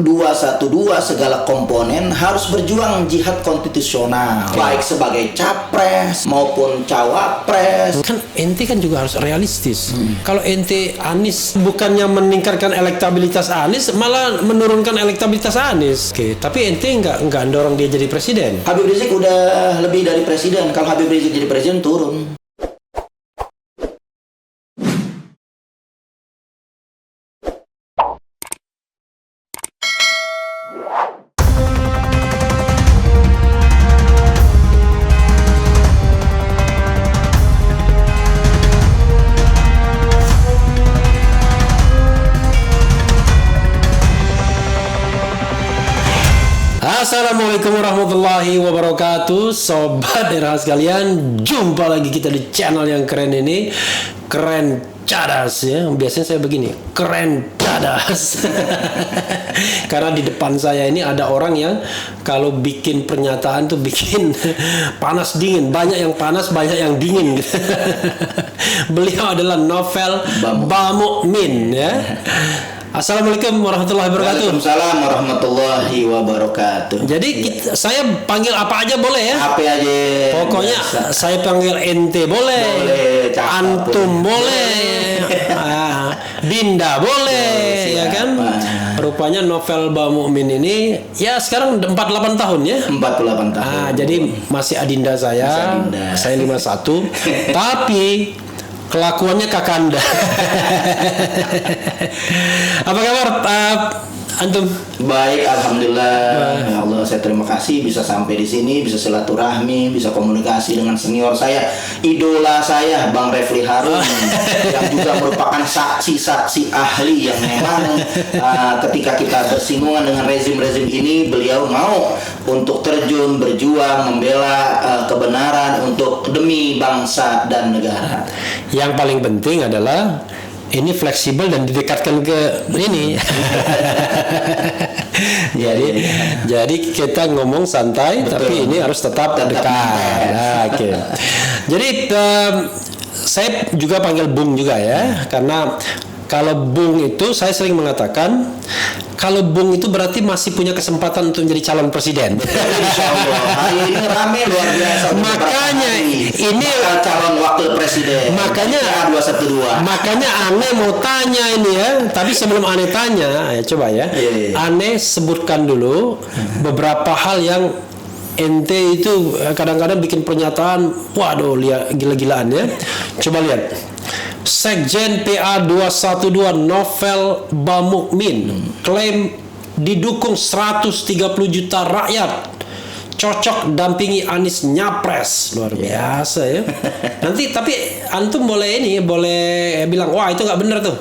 212 segala komponen harus berjuang jihad konstitusional, baik sebagai capres maupun cawapres. Kan ente kan juga harus realistis. Kalau ente Anies bukannya meningkatkan elektabilitas Anies, malah menurunkan elektabilitas Anies. Oke, tapi ente nggak dorong dia jadi presiden. Habib Rizik udah lebih dari presiden. Kalau Habib Rizik jadi presiden turun. Assalamualaikum warahmatullahi wabarakatuh, sobat era sekalian. Jumpa lagi kita di channel yang keren ini, Keren Cadas ya. Biasanya saya begini, Keren Cadas. Karena di depan saya ini ada orang yang kalau bikin pernyataan tuh bikin panas dingin. Banyak yang panas, banyak yang dingin. Beliau adalah Novel Bamukmin ya. Assalamualaikum warahmatullahi wabarakatuh. Waalaikumsalam warahmatullahi wabarakatuh. Jadi saya panggil apa aja boleh ya? Apa aja. Pokoknya saya panggil ente boleh, antum boleh, Dinda boleh, ya kan? Rupanya Novel Bamukmin ini ya sekarang 48 tahun ya? 48 tahun. Jadi masih adinda saya, saya 51, tapi kelakuannya kakanda. Apa kabar antum? Baik, alhamdulillah. Ya Allah, saya terima kasih bisa sampai di sini, bisa silaturahmi, bisa komunikasi dengan senior saya, idola saya, Bang Refli Harun, yang juga merupakan saksi-saksi ahli yang memang ketika kita bersinggungan dengan rezim-rezim ini, beliau mau untuk terjun, berjuang, membela kebenaran untuk demi bangsa dan negara. Yang paling penting adalah ini fleksibel dan didekatkan ke ini. Jadi kita ngomong santai. Betul. Tapi ini harus tetap dekat. Nah, okay. Jadi saya juga panggil Bung juga ya, karena kalau Bung itu saya sering mengatakan kalau Bung itu berarti masih punya kesempatan untuk menjadi calon presiden. Insyaallah. Hari ini rame luar biasa. Makanya ini calon wakil presiden. Makanya 212. Makanya Ane mau tanya ini ya. Tapi sebelum Ane tanya, coba ya. Ane sebutkan dulu beberapa hal yang ente itu kadang-kadang bikin pernyataan, waduh, gila-gilaan ya. Coba lihat. Sekjen PA 212 Novel Bamukmin klaim didukung 130 juta rakyat, cocok dampingi Anies nyapres. Luar biasa ya. Nanti tapi antum boleh bilang wah itu nggak benar tuh.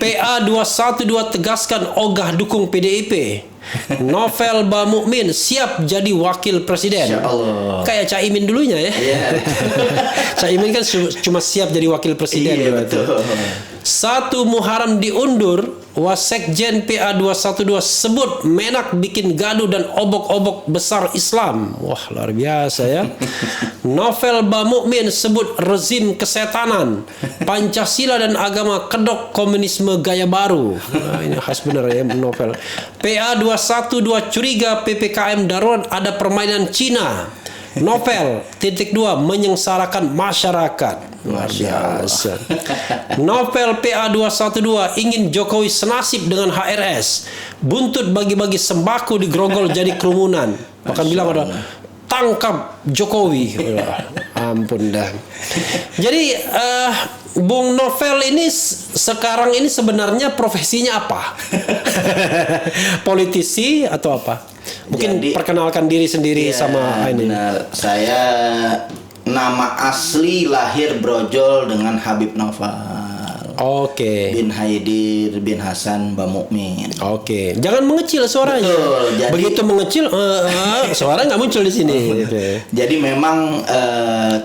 PA 212 tegaskan ogah dukung PDIP. Novel Bamukmin siap jadi wakil presiden. Kayak Caimin dulunya ya. Caimin kan cuma siap jadi wakil presiden. Betul. 1 Muharram diundur. Wasekjen PA 212 sebut Menak bikin gaduh dan obok-obok besar Islam. Wah, luar biasa ya. Novel Bamukmin sebut rezim kesetanan, Pancasila dan agama kedok komunisme gaya baru. Nah, ini khas benar ya Novel. PA 212 curiga PPKM darurat ada permainan Cina. Novel .2 menyengsarakan masyarakat. Luar biasa. Novel PA 212 ingin Jokowi senasib dengan HRS. Buntut bagi-bagi sembako di Grogol jadi kerumunan. Bahkan bilang ada tangkap Jokowi. Ampun dah. Jadi Bung Novel ini sekarang ini sebenarnya profesinya apa? Politisi atau apa? Mungkin jadi, perkenalkan diri sendiri sama ini. Benar. Saya nama asli lahir brojol dengan Habib Novel. Oke. Bin Haidir bin Hasan Bamukmin. Oke. Jangan mengecil suaranya. Betul. Jadi, begitu mengecil, suara nggak muncul di sini. Jadi memang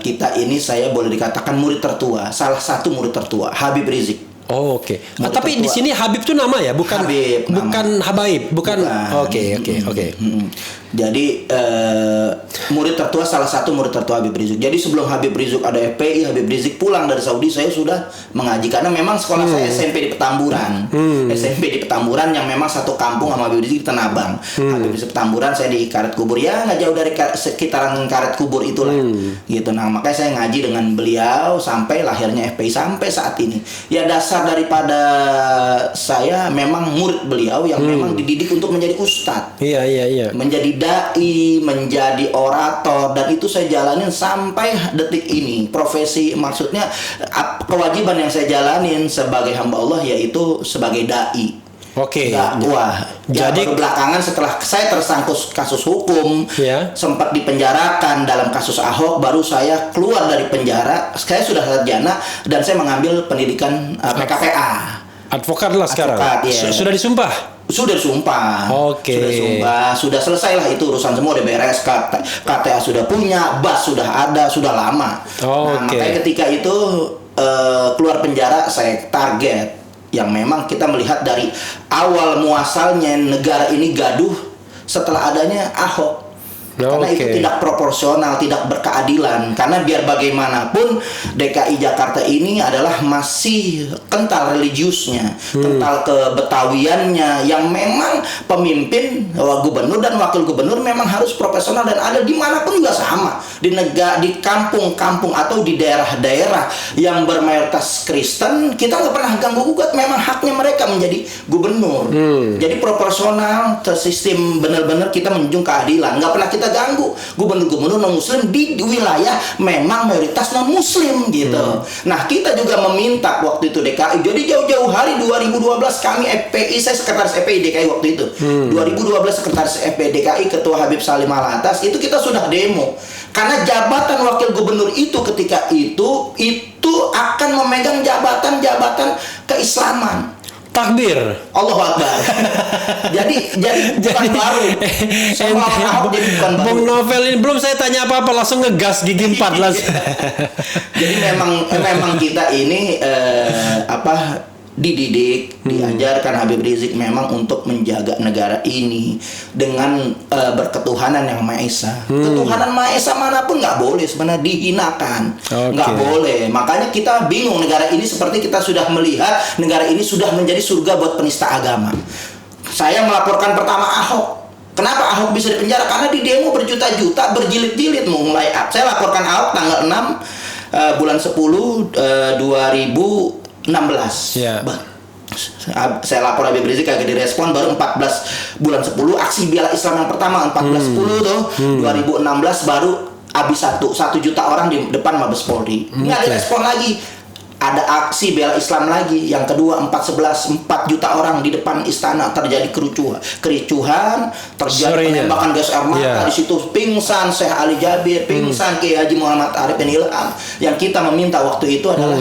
kita ini saya boleh dikatakan murid tertua, salah satu murid tertua Habib Rizik. Oh, oke. Murid Tapi di tertua. sini Habib itu nama ya, bukan Habib, nama. bukan Habaib, bukan. Bukan. Oke. Jadi murid tertua, salah satu murid tertua Habib Rizik. Jadi sebelum Habib Rizik ada FPI, Habib Rizik pulang dari Saudi, saya sudah mengaji karena memang sekolah saya SMP di Petamburan. SMP di Petamburan yang memang satu kampung sama Habib Rizik di Tanabang. Habib Rizik Petamburan, saya di Karet Kubur, ya nggak jauh dari sekitaran Karet Kubur itulah. Gitu. Nah, makanya saya ngaji dengan beliau sampai lahirnya FPI sampai saat ini. Ya dasar daripada saya memang murid beliau yang memang dididik untuk menjadi ustadz. Iya. Menjadi dai, menjadi orator, dan itu saya jalanin sampai detik ini. Profesi, maksudnya kewajiban yang saya jalanin sebagai hamba Allah yaitu sebagai dai. Oke. Dakwah. Jadi baru belakangan setelah saya tersangkut kasus hukum, Ya. sempat dipenjarakan dalam kasus Ahok, baru saya keluar dari penjara. Saya sudah sarjana dan saya mengambil pendidikan PKPA. advokat lah sekarang. Advokat, ya. Sudah disumpah. Sudah disumpah. Oke. Sudah sumpah, sudah selesai lah itu urusan semua, udah beres. KTA sudah punya, BAS sudah ada, sudah lama. Nah, Oke. makanya ketika itu keluar penjara, saya target yang memang kita melihat dari awal muasalnya negara ini gaduh setelah adanya Ahok. Karena itu Oke. tidak proporsional, tidak berkeadilan. Karena biar bagaimanapun DKI Jakarta ini adalah masih kental religiusnya, kental kebetawiannya, yang memang pemimpin gubernur dan wakil gubernur memang harus profesional dan ada dimanapun juga sama. Di negara, di kampung-kampung atau di daerah-daerah yang bermayoritas Kristen, kita nggak pernah ganggu gugat. Memang haknya mereka menjadi gubernur. Jadi proporsional, tersistem benar-benar kita menjunjung keadilan. Nggak pernah kita ganggu gubernur-gubernur non-muslim di wilayah memang mayoritas non-muslim gitu. Nah, kita juga meminta waktu itu DKI. Jadi jauh-jauh hari 2012 kami FPI, saya sekretaris FPI DKI waktu itu. 2012 sekretaris FPI DKI, Ketua Habib Salim Alatas, itu kita sudah demo. Karena jabatan wakil gubernur itu ketika itu akan memegang jabatan-jabatan keislaman. Takbir. Allahu Akbar. jadi bukan baru. Saya melawan Ahok jadi bukan baru. Bung Novel ini belum saya tanya apa-apa langsung ngegas gigi 4 langsung. Jadi memang kita ini dididik, diajarkan Habib Rizik memang untuk menjaga negara ini dengan berketuhanan yang Maha Esa. Ketuhanan Maha Esa manapun nggak boleh sebenarnya dihinakan, nggak boleh. Makanya kita bingung, negara ini seperti kita sudah melihat negara ini sudah menjadi surga buat penista agama. Saya melaporkan pertama Ahok. Kenapa Ahok bisa dipenjara? Karena di demo berjuta-juta, berjilid-jilid mulai. Saya laporkan Ahok tanggal 6 bulan 10 2016. Ya. Saya lapor Habib Rizik kagak direspon, baru 14 bulan 10 aksi bela Islam yang pertama 14/10 tuh 2016 baru habis 1 juta orang di depan Mabes Polri. Nggak direspon lagi. Ada aksi bela Islam lagi yang kedua 4/11 4 juta orang di depan istana, terjadi kericuhan, terjadi penembakan gas air mata. Di situ pingsan Syekh Ali Jabir, pingsan Kiai Haji Muhammad Arifin Ilham. Yang kita meminta waktu itu adalah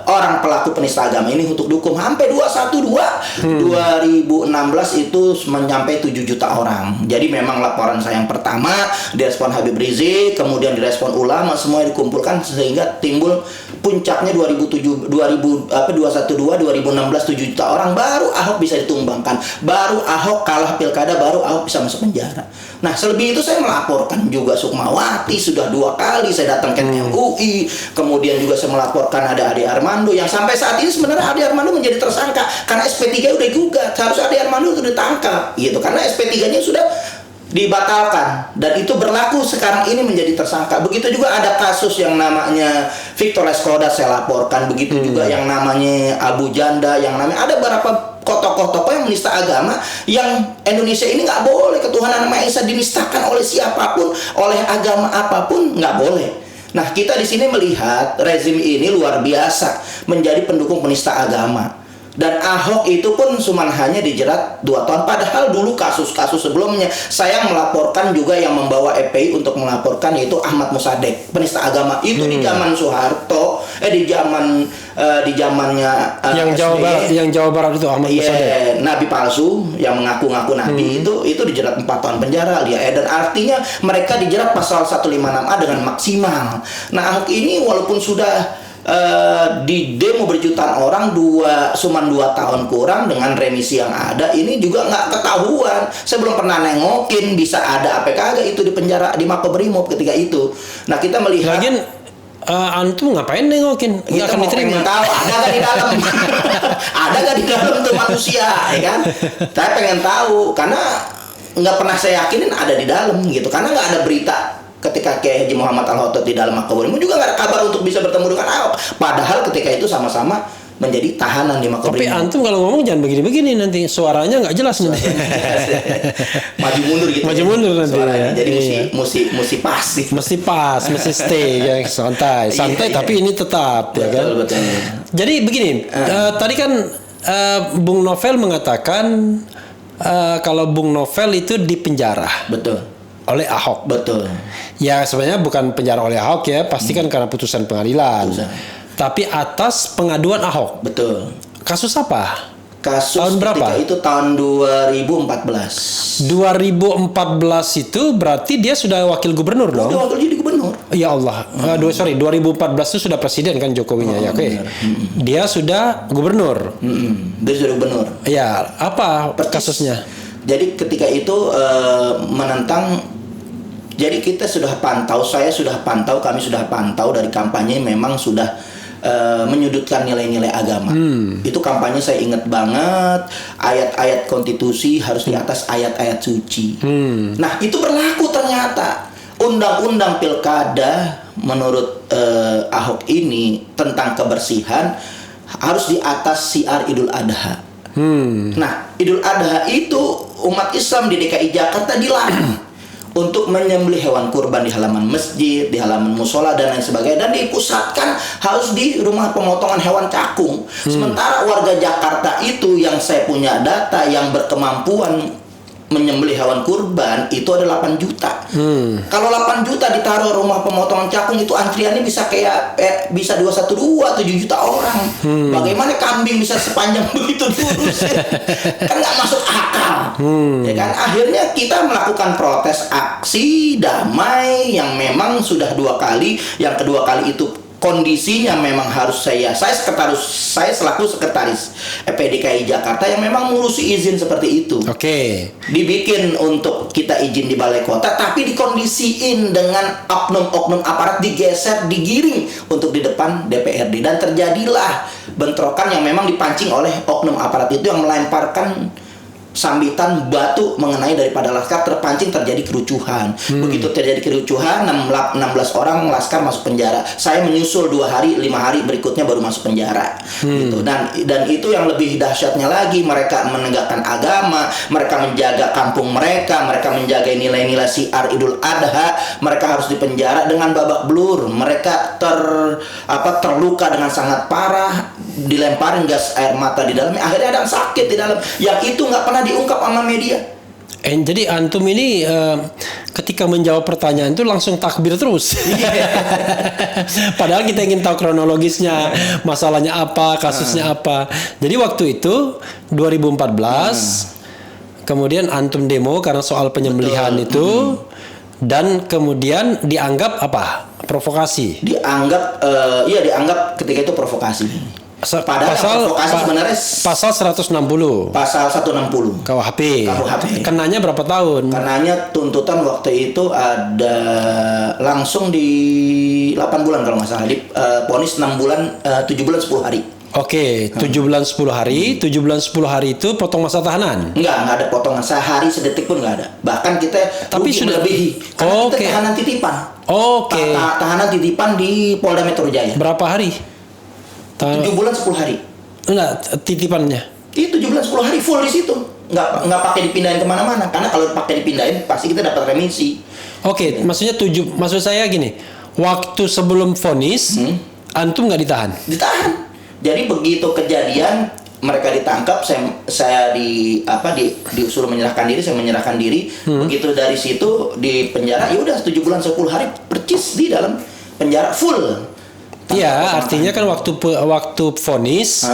orang pelaku penista agama ini untuk dukung. Sampai 2016 itu mencapai 7 juta orang. Jadi memang laporan saya yang pertama direspon Habib Rizik, kemudian direspon ulama, semua dikumpulkan sehingga timbul puncaknya 2012 2016 7 juta orang, baru Ahok bisa ditumbangkan, baru Ahok kalah pilkada, baru Ahok bisa masuk penjara. Nah, selebih itu saya melaporkan juga Sukmawati, sudah 2 kali saya datang ke MUI, kemudian juga saya melaporkan ada Ade Armando yang sampai saat ini sebenarnya Ade Armando menjadi tersangka karena SP3 udah gugat, harusnya Ade Armando itu ditangkap gitu karena SP3-nya sudah dibatalkan dan itu berlaku sekarang ini menjadi tersangka. Begitu juga ada kasus yang namanya Victor Leskoda saya laporkan, begitu juga yang namanya Abu Janda, yang namanya ada beberapa tokoh-tokoh yang menista agama yang Indonesia ini nggak boleh ketuhanan Maha Esa dinistakan oleh siapapun, oleh agama apapun, nggak boleh. Nah, kita di sini melihat rezim ini luar biasa menjadi pendukung penista agama. Dan Ahok itu pun cuma hanya dijerat 2 tahun. Padahal dulu kasus-kasus sebelumnya saya melaporkan juga yang membawa FPI untuk melaporkan, yaitu Ahmad Musadek, penista agama. Itu di zaman Soeharto, di zamannya yang Jawa Barat itu Ahmad Musadek. Nabi palsu yang mengaku-ngaku nabi itu dijerat 4 tahun penjara dia. Dan artinya mereka dijerat pasal 156A dengan maksimal. Nah, Ahok ini walaupun sudah di demo berjutaan orang cuman 2 tahun kurang dengan remisi yang ada ini juga nggak ketahuan. Saya belum pernah nengokin bisa ada apa kagak itu di penjara di Makobrimob ketika itu. Nah kita melihat. Lagian antum ngapain nengokin? Nggak Kita akan mau diterima. pengen tahu ada gak di dalam, ada gak di dalam tuh manusia, ya kan? Saya pengen tahu karena nggak pernah saya yakinin ada di dalam gitu, karena nggak ada berita ketika Kiai Haji Muhammad Al-Khotot di dalam Makobrimob juga nggak ada kabar untuk bisa bertemu dengan Ahok. Padahal ketika itu sama-sama menjadi tahanan di Tapi Makobrimob. antum kalau ngomong jangan begini-begini nanti suaranya nggak jelas nanti. Maju mundur gitu. Maju mundur nanti, suaranya. ya. Jadi Iya. mesti pas sih. Mesti pas, mesti stay, ya, santai, Iya. tapi ini tetap, ya kan? Betul. Jadi begini, tadi kan Bung Novel mengatakan kalau Bung Novel itu dipenjara Betul. oleh Ahok. Betul. Ya sebenarnya bukan penjara oleh Ahok ya, pasti kan karena putusan pengadilan. Tapi atas pengaduan Ahok. Betul. Kasus apa? Kasus Tahun berapa? ketika itu tahun 2014. 2014 itu berarti dia sudah wakil gubernur Dia dong? wakil jadi gubernur. Ya Allah, 2014 itu sudah presiden kan Jokowinya ya, oke. Dia sudah gubernur. Dia sudah gubernur. Ya, apa kasusnya? Jadi ketika itu menentang. Jadi kita sudah pantau, saya sudah pantau, kami sudah pantau dari kampanye memang sudah menyudutkan nilai-nilai agama. Itu kampanye saya ingat banget, ayat-ayat konstitusi harus di atas ayat-ayat suci. Nah itu berlaku ternyata. Undang-undang pilkada menurut Ahok ini tentang kebersihan harus di atas syiar Idul Adha. Nah Idul Adha itu umat Islam di DKI Jakarta dilarang untuk menyembelih hewan kurban di halaman masjid, di halaman musola dan lain sebagainya, dan dipusatkan harus di rumah pemotongan hewan cakung. Sementara warga Jakarta itu yang saya punya data yang berkemampuan menyembelih hewan kurban itu ada 8 juta. Kalau 8 juta ditaruh rumah pemotongan cakung itu antriannya bisa kayak bisa 212 7 juta orang. Bagaimana kambing bisa sepanjang begitu lurus? Kan nggak masuk akal. Ya kan akhirnya kita melakukan protes aksi damai yang memang sudah 2 kali. Yang kedua kali itu kondisinya memang harus saya selaku sekretaris PDKI Jakarta yang memang mengurusi izin seperti itu. Oke. Dibikin untuk kita izin di balai kota, tapi dikondisiin dengan oknum-oknum aparat digeser, digiring untuk di depan DPRD, dan terjadilah bentrokan yang memang dipancing oleh oknum aparat itu yang melemparkan sambitan batu mengenai daripada laskar, terpancing terjadi kerucuhan. Begitu terjadi kerucuhan 16 orang laskar masuk penjara. Saya menyusul 2 hari 5 hari berikutnya baru masuk penjara gitu. Dan itu yang lebih dahsyatnya lagi, mereka menegakkan agama, mereka menjaga kampung mereka menjaga nilai-nilai syiar Idul Adha, mereka harus dipenjara dengan babak belur. Mereka terluka dengan sangat parah, dilemparin gas air mata di dalamnya, akhirnya ada yang sakit di dalam, yang itu nggak pernah diungkap sama media. Jadi antum ini ketika menjawab pertanyaan itu langsung takbir terus. Padahal kita ingin tahu kronologisnya, masalahnya apa, kasusnya apa. Jadi waktu itu 2014 kemudian antum demo karena soal penyembelihan itu, dan kemudian dianggap apa? Provokasi. Dianggap ketika itu provokasi. Padahal provokasi sebenarnya pasal 160. Pasal 160 KUHP. Kenanya berapa tahun? Kenanya tuntutan waktu itu ada langsung di 8 bulan kalau nggak salah. Vonis 6 bulan, 7 bulan 10 hari. Oke, 7 bulan 10 hari. 7 bulan 10 hari itu potong masa tahanan? Nggak ada potongan. Sehari sedetik pun nggak ada. Bahkan kita tapi sudah melebihi. Karena kita tahanan titipan. Oke. Tahanan titipan di Polda Metro Jaya. Berapa hari? 7 bulan 10 hari. Enggak, titipannya. Itu 7 bulan 10 hari full di situ. Nggak pakai dipindahin kemana-mana. Karena kalau pakai dipindahin pasti kita dapat remisi. Oke, maksudnya maksud saya gini. Waktu sebelum vonis, antum nggak ditahan? Ditahan. Jadi begitu kejadian mereka ditangkap, saya disuruh menyerahkan diri, saya menyerahkan diri. Begitu dari situ di penjara, ya udah 7 bulan 10 hari percis di dalam penjara full. Iya, artinya kan waktu vonis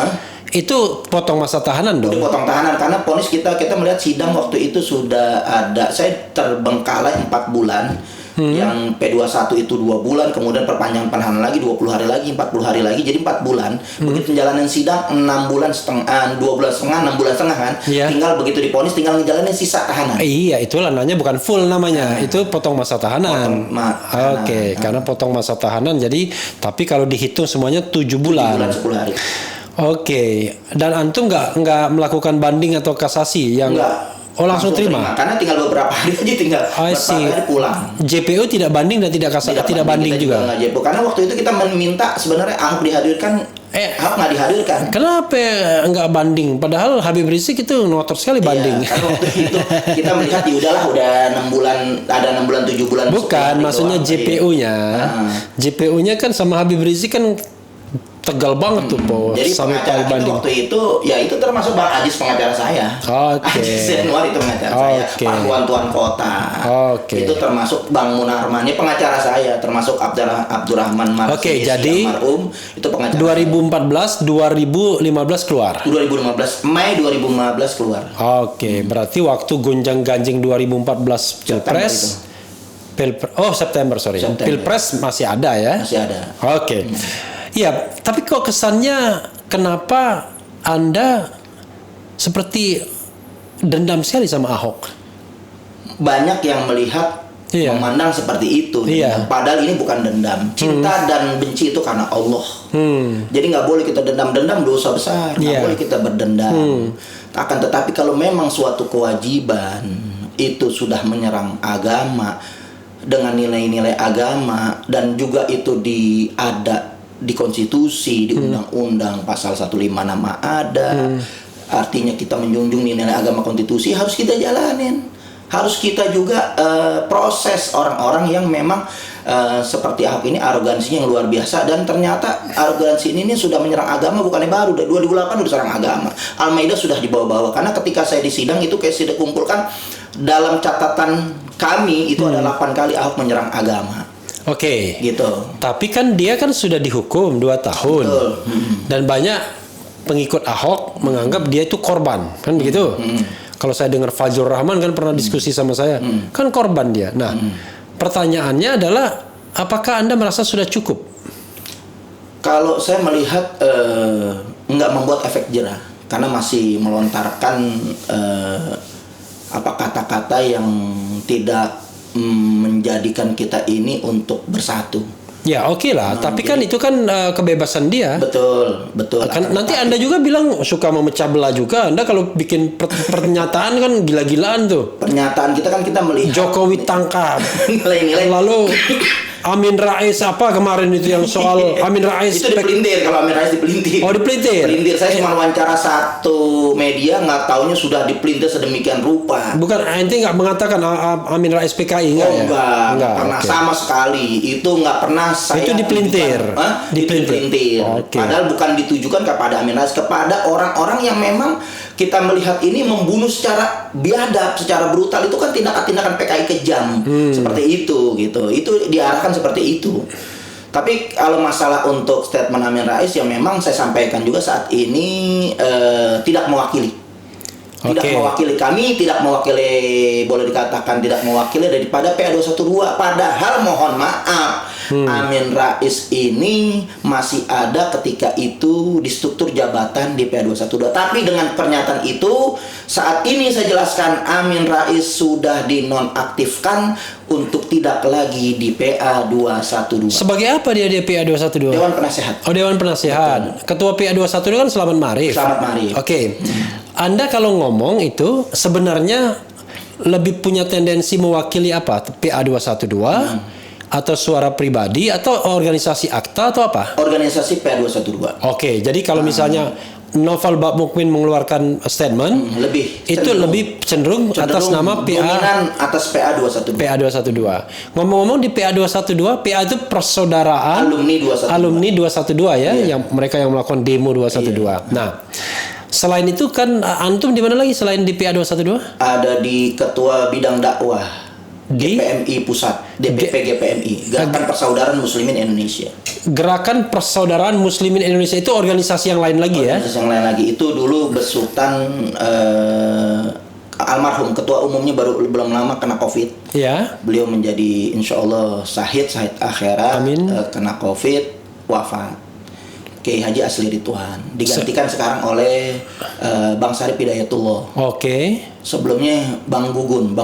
itu potong masa tahanan dong. Udah potong tahanan karena vonis kita melihat sidang waktu itu sudah ada, saya terbengkalai 4 bulan Yang P21 itu 2 bulan, kemudian perpanjangan penahanan lagi 20 hari lagi, 40 hari lagi, jadi 4 bulan. Begitu penjalanan sidang 6 bulan setengah, 2 bulan setengah, 6 bulan setengah kan. Iya. Tinggal begitu diponis tinggal ngejalanin sisa tahanan. Iya, itulah namanya bukan full namanya. Itu potong masa tahanan. Oke, karena potong masa tahanan jadi tapi kalau dihitung semuanya 7 bulan. 7 bulan 10 hari. Oke. Dan antum nggak melakukan banding atau kasasi yang Enggak. Oh, langsung terima. Karena tinggal beberapa hari aja, tinggal I beberapa see. hari pulang. JPU tidak banding dan tidak banding kita juga. nggak JPU. Karena waktu itu kita meminta sebenarnya Ahok dihadirkan, Ahok nggak dihadirkan. Kenapa nggak banding? Padahal Habib Rizik itu ngotot sekali banding. Iya, kan waktu itu kita melihat ya udahlah udah 6 bulan, ada 6 bulan 7 bulan. Bukan, maksudnya JPU-nya. JPU-nya kan sama Habib Rizik kan tegal banget tuh, Po. Jadi sampai pengacara kita banding. waktu itu, ya itu termasuk Bang Ajis pengacara saya. Oke. Ajis Januar itu pengacara saya. Pak Tuan Kota. Oke. Itu termasuk Bang Munarman, ini pengacara saya. Termasuk Abdurrahman Marsi. Oke, jadi almarhum, itu pengacara 2014, 2015 keluar. 2015, Mei 2015 keluar. Oke, berarti waktu gonjang-ganjing 2014 Pilpres. September, sorry. September. Pilpres masih ada ya? Masih ada. Oke. Iya, tapi kok kesannya kenapa Anda seperti dendam sekali sama Ahok? Banyak yang melihat, memandang seperti itu. Iya. Padahal ini bukan dendam. Cinta dan benci itu karena Allah. Jadi nggak boleh kita dendam dosa besar. Nggak boleh kita berdendam. Akan tetapi kalau memang suatu kewajiban itu sudah menyerang agama dengan nilai-nilai agama dan juga itu ada di konstitusi, di undang-undang pasal 156 ada. Artinya kita menjunjung nilai agama konstitusi, harus kita jalanin. Harus kita juga proses orang-orang yang memang seperti Ahok ini arogansinya yang luar biasa, dan ternyata arogansi ini sudah menyerang agama, bukannya baru, 2008 udah serang agama. Al-Maidah sudah dibawa-bawa, karena ketika saya di sidang itu kayak sudah kumpulkan dalam catatan kami itu ada 8 kali Ahok menyerang agama. Oke. Gitu. Tapi kan dia kan sudah dihukum 2 tahun. Betul. Dan banyak pengikut Ahok menganggap dia itu korban, kan begitu? Kalau saya dengar Fajrul Rahman kan pernah diskusi sama saya, kan korban dia. Nah, pertanyaannya adalah apakah Anda merasa sudah cukup? Kalau saya melihat nggak membuat efek jerah, karena masih melontarkan kata-kata yang tidak menjadikan kita ini untuk bersatu. Ya oke lah, tapi kan itu kan kebebasan dia. Betul. Kan nanti Anda juga bilang suka memecah belah juga. Anda kalau bikin pernyataan kan gila-gilaan tuh. Pernyataan kita kan kita melihat Jokowi tangkap. nilai-nilai. Lalu Amin Rais apa kemarin itu yang soal Amin Rais itu dipelintir, kalau Amin Rais dipelintir. Oh, dipelintir. Saya cuma wawancara satu media, nggak taunya sudah dipelintir sedemikian rupa. Bukan, ente nggak mengatakan Amin Rais PKI enggak pernah, sama sekali. Itu nggak pernah saya. Itu dipelintir. Dipelintir. Okay. Padahal bukan ditujukan kepada Amin Rais, kepada orang-orang yang memang kita melihat ini membunuh secara biadab, secara brutal. Itu kan tindakan-tindakan PKI kejam. Seperti itu gitu. Itu diarahkan seperti itu. Tapi kalau masalah untuk statement Amin Rais, yang memang saya sampaikan juga saat ini tidak mewakili. Tidak mewakili kami, tidak mewakili, boleh dikatakan tidak mewakili daripada PA212. Padahal mohon maaf, Amin Rais ini masih ada ketika itu di struktur jabatan di PA212. Tapi dengan pernyataan itu, saat ini saya jelaskan, Amin Rais sudah dinonaktifkan untuk tidak lagi di PA212. Sebagai apa dia di PA212? Dewan Penasehat. Oh, Dewan Penasehat. Ketua PA212 kan Selamat Marif. Selamat Marif. Oke. Anda kalau ngomong itu sebenarnya lebih punya tendensi mewakili apa? PA212 atau suara pribadi atau organisasi akta atau apa? Organisasi PA212. Oke, jadi kalau misalnya Novel Bak Mukmin mengeluarkan statement, lebih cenderung atas nama dominan atas PA212. PA212. Ngomong-ngomong di PA212, PA itu persaudaraan alumni 212 ya, yang mereka yang melakukan demo 212. Nah, selain itu kan antum di mana lagi selain di PA212? Ada di Ketua Bidang Dakwah di GPMI Pusat, DPP GPMI, Gerakan Persaudaraan Muslimin Indonesia. Gerakan Persaudaraan Muslimin Indonesia itu organisasi yang lain lagi ya? Organisasi yang lain lagi itu dulu besutan almarhum ketua umumnya baru belum lama kena COVID. Ya. Beliau menjadi insya Allah syahid akhirat. Amin. Kena COVID, wafat. Kiai Haji Asli Ridwan digantikan sekarang oleh Bang Sarip Hidayatullah. Oke. Sebelumnya Bang Gogon.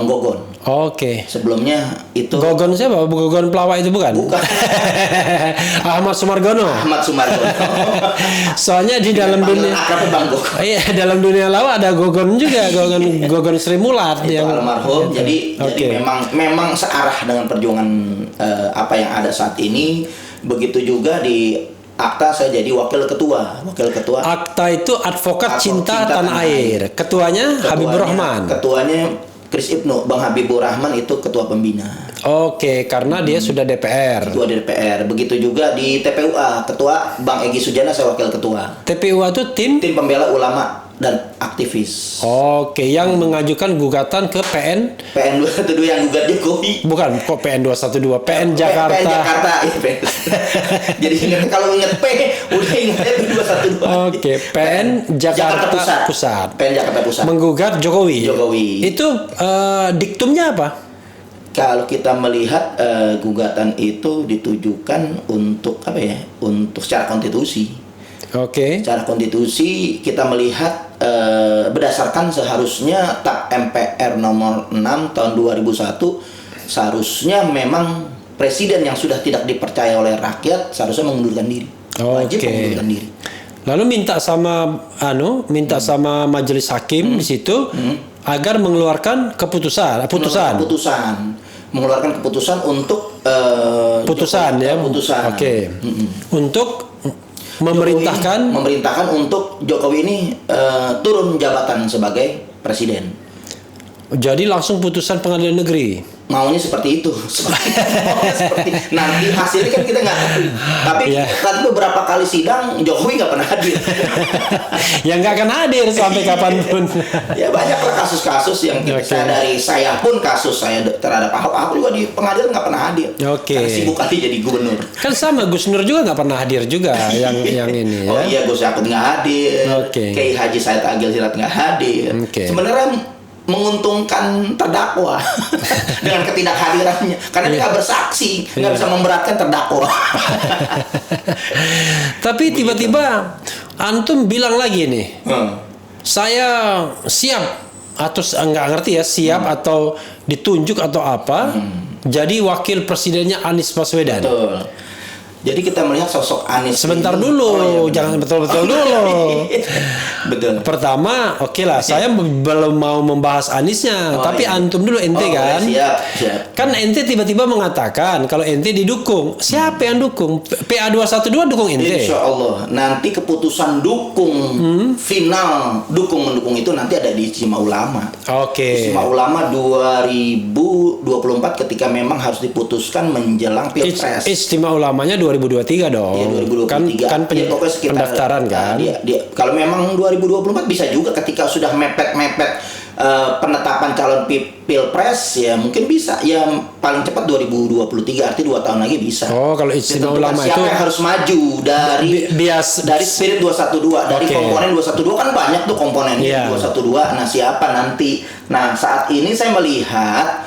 Oke. Sebelumnya itu Gogon siapa? Gogon pelawak itu bukan? Bukan. Ahmad Sumargono. Ahmad Sumargono. Soalnya di dalam dunia akrabnya Bang Gogon. Iya, dalam dunia lawa ada Gogon juga, Gogon Sri Mulat Itu yang almarhum. Jadi memang searah dengan perjuangan apa yang ada saat ini. Begitu juga di Akta saya jadi wakil ketua. Akta itu advokat cinta tanah air. Ketuanya Habibur Rahman. Ketuanya Chris Ibnu, Bang Habibur Rahman itu ketua pembina. Oke, karena dia sudah DPR. Ketua DPR. Begitu juga di TPUA, ketua Bang Egy Sujana saya wakil ketua. TPUA itu tim pembela ulama dan aktivis. Oke, yang mengajukan gugatan ke PN 212 yang gugat Jokowi. Bukan, kok PN 212, PN Jakarta. PN Jakarta. Jadi kalau ingat P, udah ingat 212. Oke, PN Jakarta Pusat. PN Jakarta Pusat. Menggugat Jokowi. Itu diktumnya apa? Kalau kita melihat gugatan itu ditujukan untuk apa ya? Untuk secara konstitusi. Oke. Secara konstitusi kita melihat berdasarkan seharusnya TAP MPR nomor 6 tahun 2001 seharusnya memang presiden yang sudah tidak dipercaya oleh rakyat seharusnya mengundurkan diri. Wajib mengundurkan diri. Lalu minta sama majelis hakim di situ agar mengeluarkan keputusan. Mengeluarkan keputusan untuk putusan. Oke. Untuk memerintahkan untuk Jokowi ini turun jabatan sebagai presiden. Jadi langsung putusan pengadilan negeri. Maunya seperti itu. Nanti hasilnya kan kita nggak tahu. Tapi tadi beberapa kali sidang Jokowi nggak pernah hadir. Ya nggak akan hadir sampai kapanpun. Ya banyaklah kasus-kasus yang kita sadari. Saya pun kasus saya terhadap Ahok juga di pengadilan nggak pernah hadir. Karena sibuk kali jadi gubernur. Kan sama Gus Nur juga nggak pernah hadir juga yang ini. Oh iya, Gus Yakut nggak hadir. Kiai Haji Said Agil Sirot nggak hadir. Sebenarnya menguntungkan terdakwa dengan ketidakhadirannya karena dia nggak bersaksi, nggak bisa memberatkan terdakwa. Tapi tiba-tiba antum bilang lagi nih, saya siap atau nggak ngerti ya siap atau ditunjuk atau apa jadi wakil presidennya Anies Baswedan. Betul. Jadi kita melihat sosok Anies. Sebentar dulu, jangan betul-betul dulu. Betul. Pertama, saya belum mau membahas Aniesnya, tapi antum dulu ente kan. Siap. Kan ente tiba-tiba mengatakan kalau ente didukung. Siapa yang dukung? PA212 dukung ente. Insya Allah nanti keputusan final dukung-mendukung itu nanti ada di Istimewa Ulama. Istimewa Ulama 2024 ketika memang harus diputuskan menjelang Pilpres. Istimewa Ulamanya 2023 dong. Iya, 2023. Kan pendaftaran kan. Kalau memang 2024 bisa juga ketika sudah mepet penetapan calon Pilpres ya mungkin bisa ya paling cepat 2023 artinya 2 tahun lagi bisa. Kalau Istimewa Ulama siapa itu yang harus maju dari Spirit 212 dari komponen 212 kan banyak tuh komponennya 212. Nah, siapa nanti? Nah, saat ini saya melihat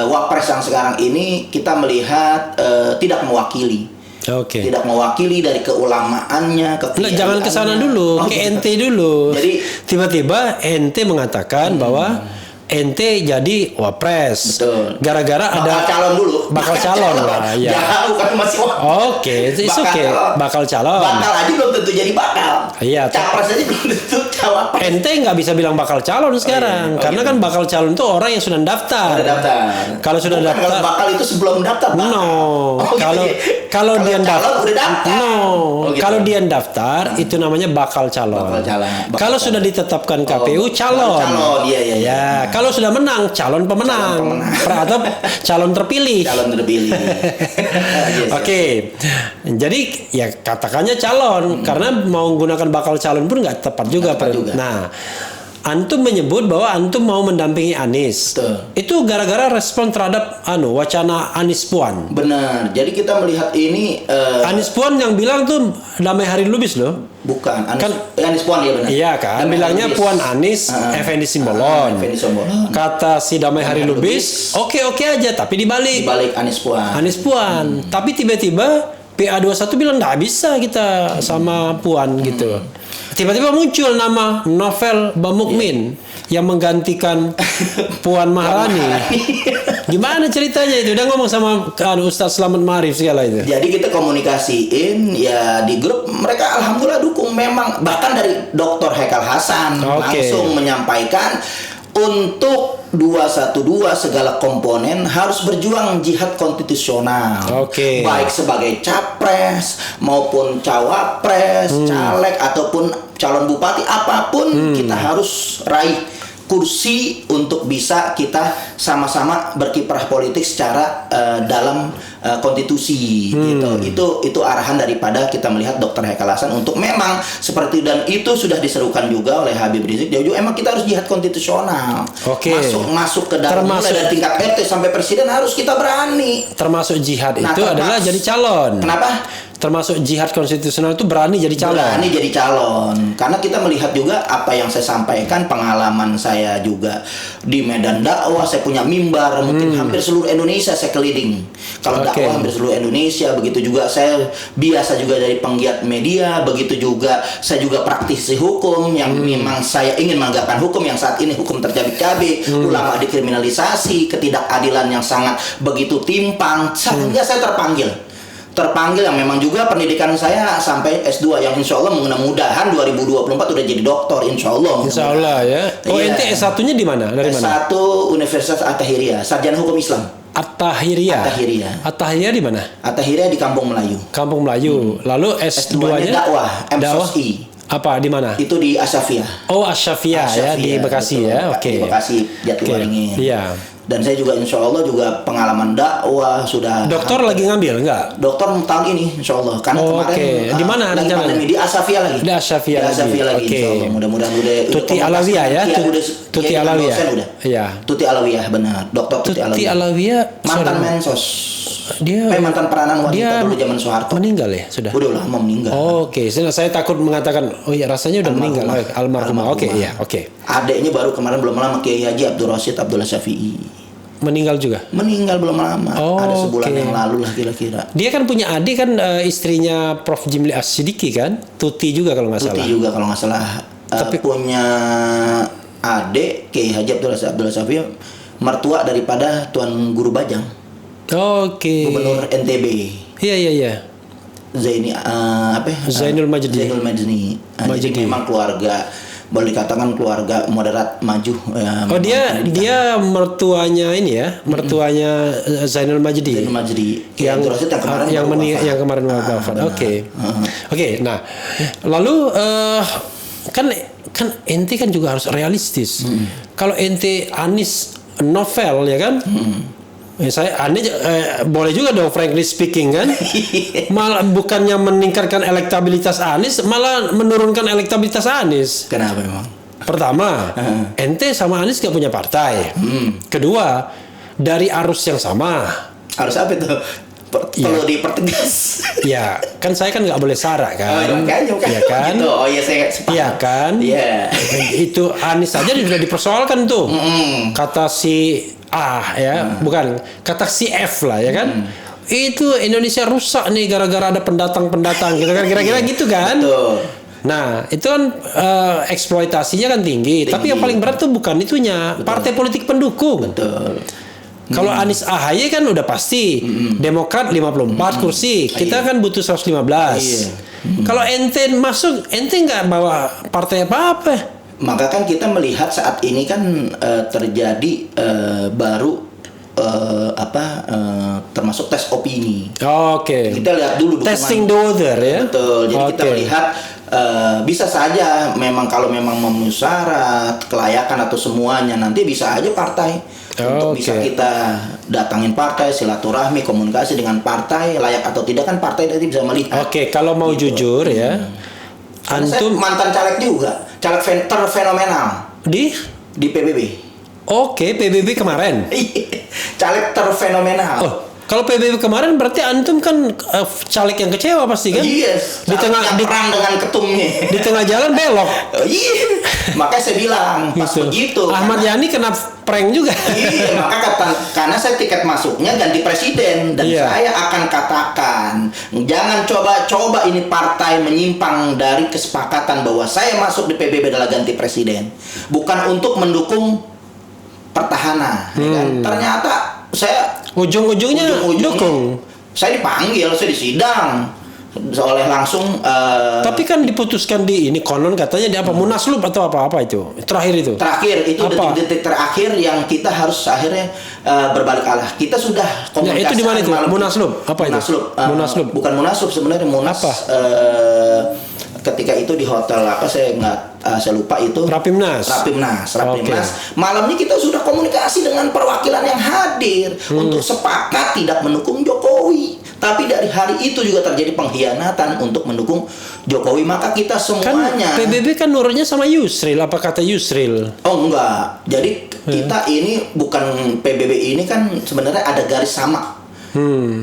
Wapres yang sekarang ini kita melihat tidak mewakili. Tidak mewakili dari keulamaannya, jangan ke sana dulu, ke ente dulu. Jadi tiba-tiba ente mengatakan bahwa ente jadi wapres. Betul. Gara-gara ada calon dulu. Bakal calon lah, ya. Jauh kan masih bakal calon. Bakal aja belum tentu jadi bakal. Iya. Capres aja belum tentu cawapres. Ente nggak bisa bilang bakal calon sekarang, karena kan bakal calon itu orang yang sudah daftar. Kalau sudah daftar. Kalau bakal itu sebelum daftar. Kalau dia daftar. Kalau dia Nah. daftar itu namanya bakal calon. Kalau sudah ditetapkan KPU calon. Iya. Kalau sudah menang calon pemenang. Atau calon terpilih. Oke. Jadi ya katakannya calon karena mau menggunakan bakal calon pun nggak tepat juga. Nah, Antum menyebut bahwa antum mau mendampingi Anies. Betul. Itu gara-gara respon terhadap wacana Anies Puan. Benar. Jadi kita melihat ini Anies Puan yang bilang tuh Damai Hari Lubis loh. bukan Anies, Kan- Anies Puan ya benar. Iya kan, Damai bilangnya Lubis. Puan Anies, Effendi Simbolon. Effendi Simbolon. Kata si Damai Hari Damai Lubis, oke-oke aja, tapi Di dibalik. balik Anies Puan. Anies Puan. Tapi tiba-tiba PA21 bilang nggak bisa kita sama Puan gitu. Tiba-tiba muncul nama Novel Bamukmin yang menggantikan Puan Maharani. Gimana ceritanya itu? Udah ngomong sama Ustadz Slamet Ma'arif segala itu. Jadi kita komunikasiin ya di grup, mereka alhamdulillah dukung, memang bahkan dari Dr. Haikal Hasan Oke. langsung menyampaikan untuk 212 segala komponen harus berjuang jihad konstitusional. Oke. Baik sebagai capres maupun cawapres, caleg ataupun calon bupati apapun kita harus raih kursi untuk bisa kita sama-sama berkiprah politik secara dalam konstitusi gitu. Itu arahan daripada kita melihat Dr. Haikal Hasan untuk memang seperti, dan itu sudah diserukan juga oleh Habib Rizik. Dia juga emang kita harus jihad konstitusional. Oke. Masuk ke dalam, mulai Termasuk- dari tingkat RT sampai presiden harus kita berani. Termasuk jihad Nah, itu adalah jadi calon. Kenapa? Termasuk jihad konstitusional itu berani jadi calon. Berani jadi calon, karena kita melihat juga apa yang saya sampaikan, pengalaman saya juga di medan dakwah. Saya punya mimbar mungkin hampir seluruh Indonesia saya keliling. Kalau Oke. dakwah hampir seluruh Indonesia, begitu juga saya biasa juga dari penggiat media, begitu juga saya juga praktisi hukum yang memang saya ingin menegakkan hukum yang saat ini hukum tercabik-cabik, ulama dikriminalisasi, ketidakadilan yang sangat begitu timpang, sehingga saya terpanggil yang memang juga pendidikan saya sampai S2 yang insya Allah mudah-mudahan 2024 udah jadi doktor insya Allah. Insya Allah ya. Oh, Iya. ente S1-nya di mana? Dari mana? S1 Universitas At-Tahiriyah, sarjana hukum Islam. At-Tahiriyah. At-Tahiriyah. At-Tahiriyah di mana? At-Tahiriyah di Kampung Melayu. Kampung Melayu. Lalu S2-nya dakwah, dakwah? MSOSI. Apa di mana? Itu di Asyafiyah. Oh, Asyafiyah ya di Bekasi betul. ya. Oke. Di Bekasi, Jatiwaringin. Iya. Dan saya juga insya Allah juga pengalaman dakwah sudah. Dokter lagi ngambil enggak? Dokter tahun ini insya Allah, karena Oh, kemarin oke. Di mana lagi rencananya? pandemi, di Asyafiyah lagi. Di Asyafiyah Di Asyafiyah lagi. Oke. Insya Allah. Mudah-mudahan udah Tuti komunikasi. Alawiyah ya? Iya, udah, Tuti iya, Alawiyah. dosen udah. Iya. Tuti Alawiyah benar. Dokter Tuti Tuti Alawiyah. Alawiyah. Mantan sorry. Mensos. Dia mantan peranan wanita dia dulu zaman Soeharto. meninggal ya sudah. Udah lama meninggal. Oke, saya takut mengatakan oh ya rasanya udah meninggal. Oh, almarhumah. Oke, iya, oke. Adiknya baru kemarin belum lama Kiai Haji Abdul Rashid Abdullah Syafi'i. Meninggal juga. Meninggal belum lama. Oh, Ada sebulan oke. yang lalu lah kira-kira. Dia kan punya adik kan istrinya Prof Jimli As-Sidiki kan? Tuti juga kalau nggak salah. Tuti juga kalau nggak salah. Tapi- Punya adik Kiai Haji Abdullah Syafi'i, mertua daripada Tuan Guru Bajang, Oke. Gubernur NTB. Iya, iya, iya. Zaini apa? Zainul Majdi. Zainul Majdi. Majdi. Jadi memang keluarga, boleh dikatakan keluarga moderat maju. Ya, Oh memang dia mertuanya ini ya, mertuanya Zainul Majdi. Zainul Majdi. Kiai yang Abdul Rashid yang kemarin baru wafat. yang kemarin wafat. benar. Oke. Oke, nah lalu kan ente kan juga harus realistis. Kalau ente Anies Novel ya kan? Saya Anies boleh juga dong frankly speaking kan? Malah bukannya meningkatkan elektabilitas Anies, malah menurunkan elektabilitas Anies. Kenapa memang? Pertama, ente sama Anies gak punya partai. Kedua, dari arus yang sama. Harus apa itu? Perlu dipertegas. Ya, kan saya kan nggak boleh sara kan. Makanya Ya kan? Gitu. Oh iya saya sepakat. Iya kan? Iya. Itu Anies saja sudah dipersoalkan tuh. Kata si A ya, bukan kata si F lah ya kan. Itu Indonesia rusak nih gara-gara ada pendatang-pendatang gitu kan, kira-kira gitu kan. Betul. Nah, itu kan eksploitasinya kan tinggi. Tapi yang paling berat tuh bukan itunya, partai politik pendukung. Betul. Kalau Anies AHY kan udah pasti Demokrat 54 kursi, kita kan butuh 115. Iya. Kalau ente masuk, ente nggak bawa partai apa-apa. Maka kan kita melihat saat ini kan terjadi baru termasuk tes opini. Oke. Kita lihat dulu dukungan. Testing the water ya. Betul. Jadi kita Oke. melihat bisa saja memang kalau memang memenuhi syarat kelayakan atau semuanya nanti bisa aja partai untuk Oke. bisa kita datangin partai, silaturahmi, komunikasi dengan partai, layak atau tidak kan partai nanti bisa melihat. Oke, kalau mau jujur ya, Karena saya antum mantan caleg juga, caleg terfenomenal. di PBB. Oke, PBB kemarin. Caleg terfenomenal. Oh, kalau PBB kemarin berarti antum kan caleg yang kecewa pasti kan? Yes, Di tengah perang dengan ketumnya. di tengah jalan belok. Oh, iya. Makanya saya bilang pas Gitu. begitu. Ahmad Yani kena prank juga. Iya, maka karena saya tiket masuknya ganti presiden dan Iya. saya akan katakan jangan coba-coba ini partai menyimpang dari kesepakatan bahwa saya masuk di PBB adalah ganti presiden, bukan untuk mendukung petahana. Ya kan? Ternyata saya Ujung-ujungnya dukung. saya dipanggil, saya disidang oleh langsung. Tapi kan diputuskan di ini konon katanya di apa Munaslup atau apa itu terakhir itu. Terakhir itu Apa? detik-detik terakhir yang kita harus akhirnya berbalik arah. Kita sudah komunikasi. Ya, itu di mana itu? malam- Munaslup? Apa itu? Munaslup. Munaslup. Bukan Munaslup sebenarnya, Munas. Apa? Ketika itu di hotel apa saya lupa itu. Rapimnas. Rapimnas. Oke. Malamnya kita sudah komunikasi dengan perwakilan yang hadir untuk sepakat tidak mendukung Jokowi. Tapi dari hari itu juga terjadi pengkhianatan untuk mendukung Jokowi. Maka kita Kan semuanya PBB kan nurutnya sama Yusril. Apa kata Yusril? Oh enggak, jadi kita ini bukan PBB ini kan sebenarnya ada garis sama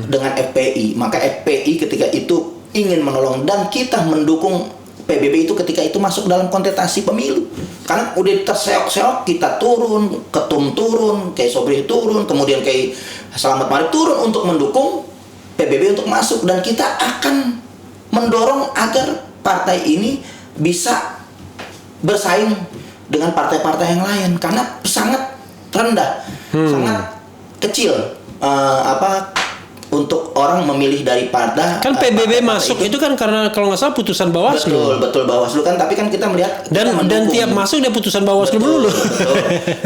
dengan FPI. Maka FPI ketika itu ingin menolong dan kita mendukung PBB itu ketika itu masuk dalam kontestasi pemilu. Karena udah terseok-seok kita turun, ketum turun, kayak Sobri turun, kemudian kayak Selamat Mari turun untuk mendukung PBB untuk masuk dan kita akan mendorong agar partai ini bisa bersaing dengan partai-partai yang lain karena sangat rendah, sangat kecil untuk orang memilih daripada Kan PBB masuk itu kan karena kalau nggak salah putusan Bawaslu. betul Bawaslu kan, tapi kan kita melihat Dan kita mendukung. tiap masuk dia putusan Bawaslu dulu.